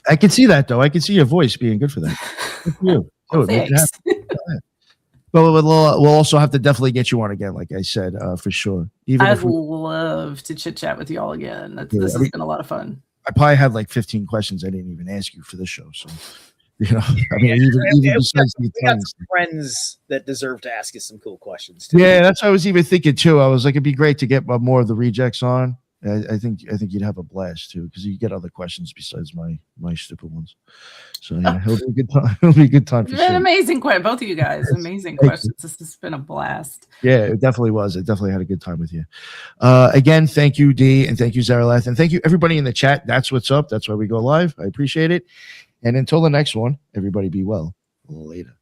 I can see that, though. I can see your voice being good for that. Good for you. Oh, thanks. Well, we'll also have to definitely get you on again, like I said, for sure. I'd love to chit chat with you all again. This has been a lot of fun. I probably had like 15 questions I didn't even ask you for this show. So, I mean, even besides the friends that deserve to ask you some cool questions too. Yeah, that's what I was even thinking too. I was like, it'd be great to get more of the rejects on. I think you'd have a blast too, because you get other questions besides my stupid ones. So yeah, it'll be a good time. It'll be a good time for sure. An amazing question, both of you guys. Amazing questions. This has been a blast. Yeah, it definitely was. I definitely had a good time with you. Again, thank you, Dee, and thank you, Zaralath, and thank you everybody in the chat. That's what's up. That's why we go live. I appreciate it. And until the next one, everybody be well. Later.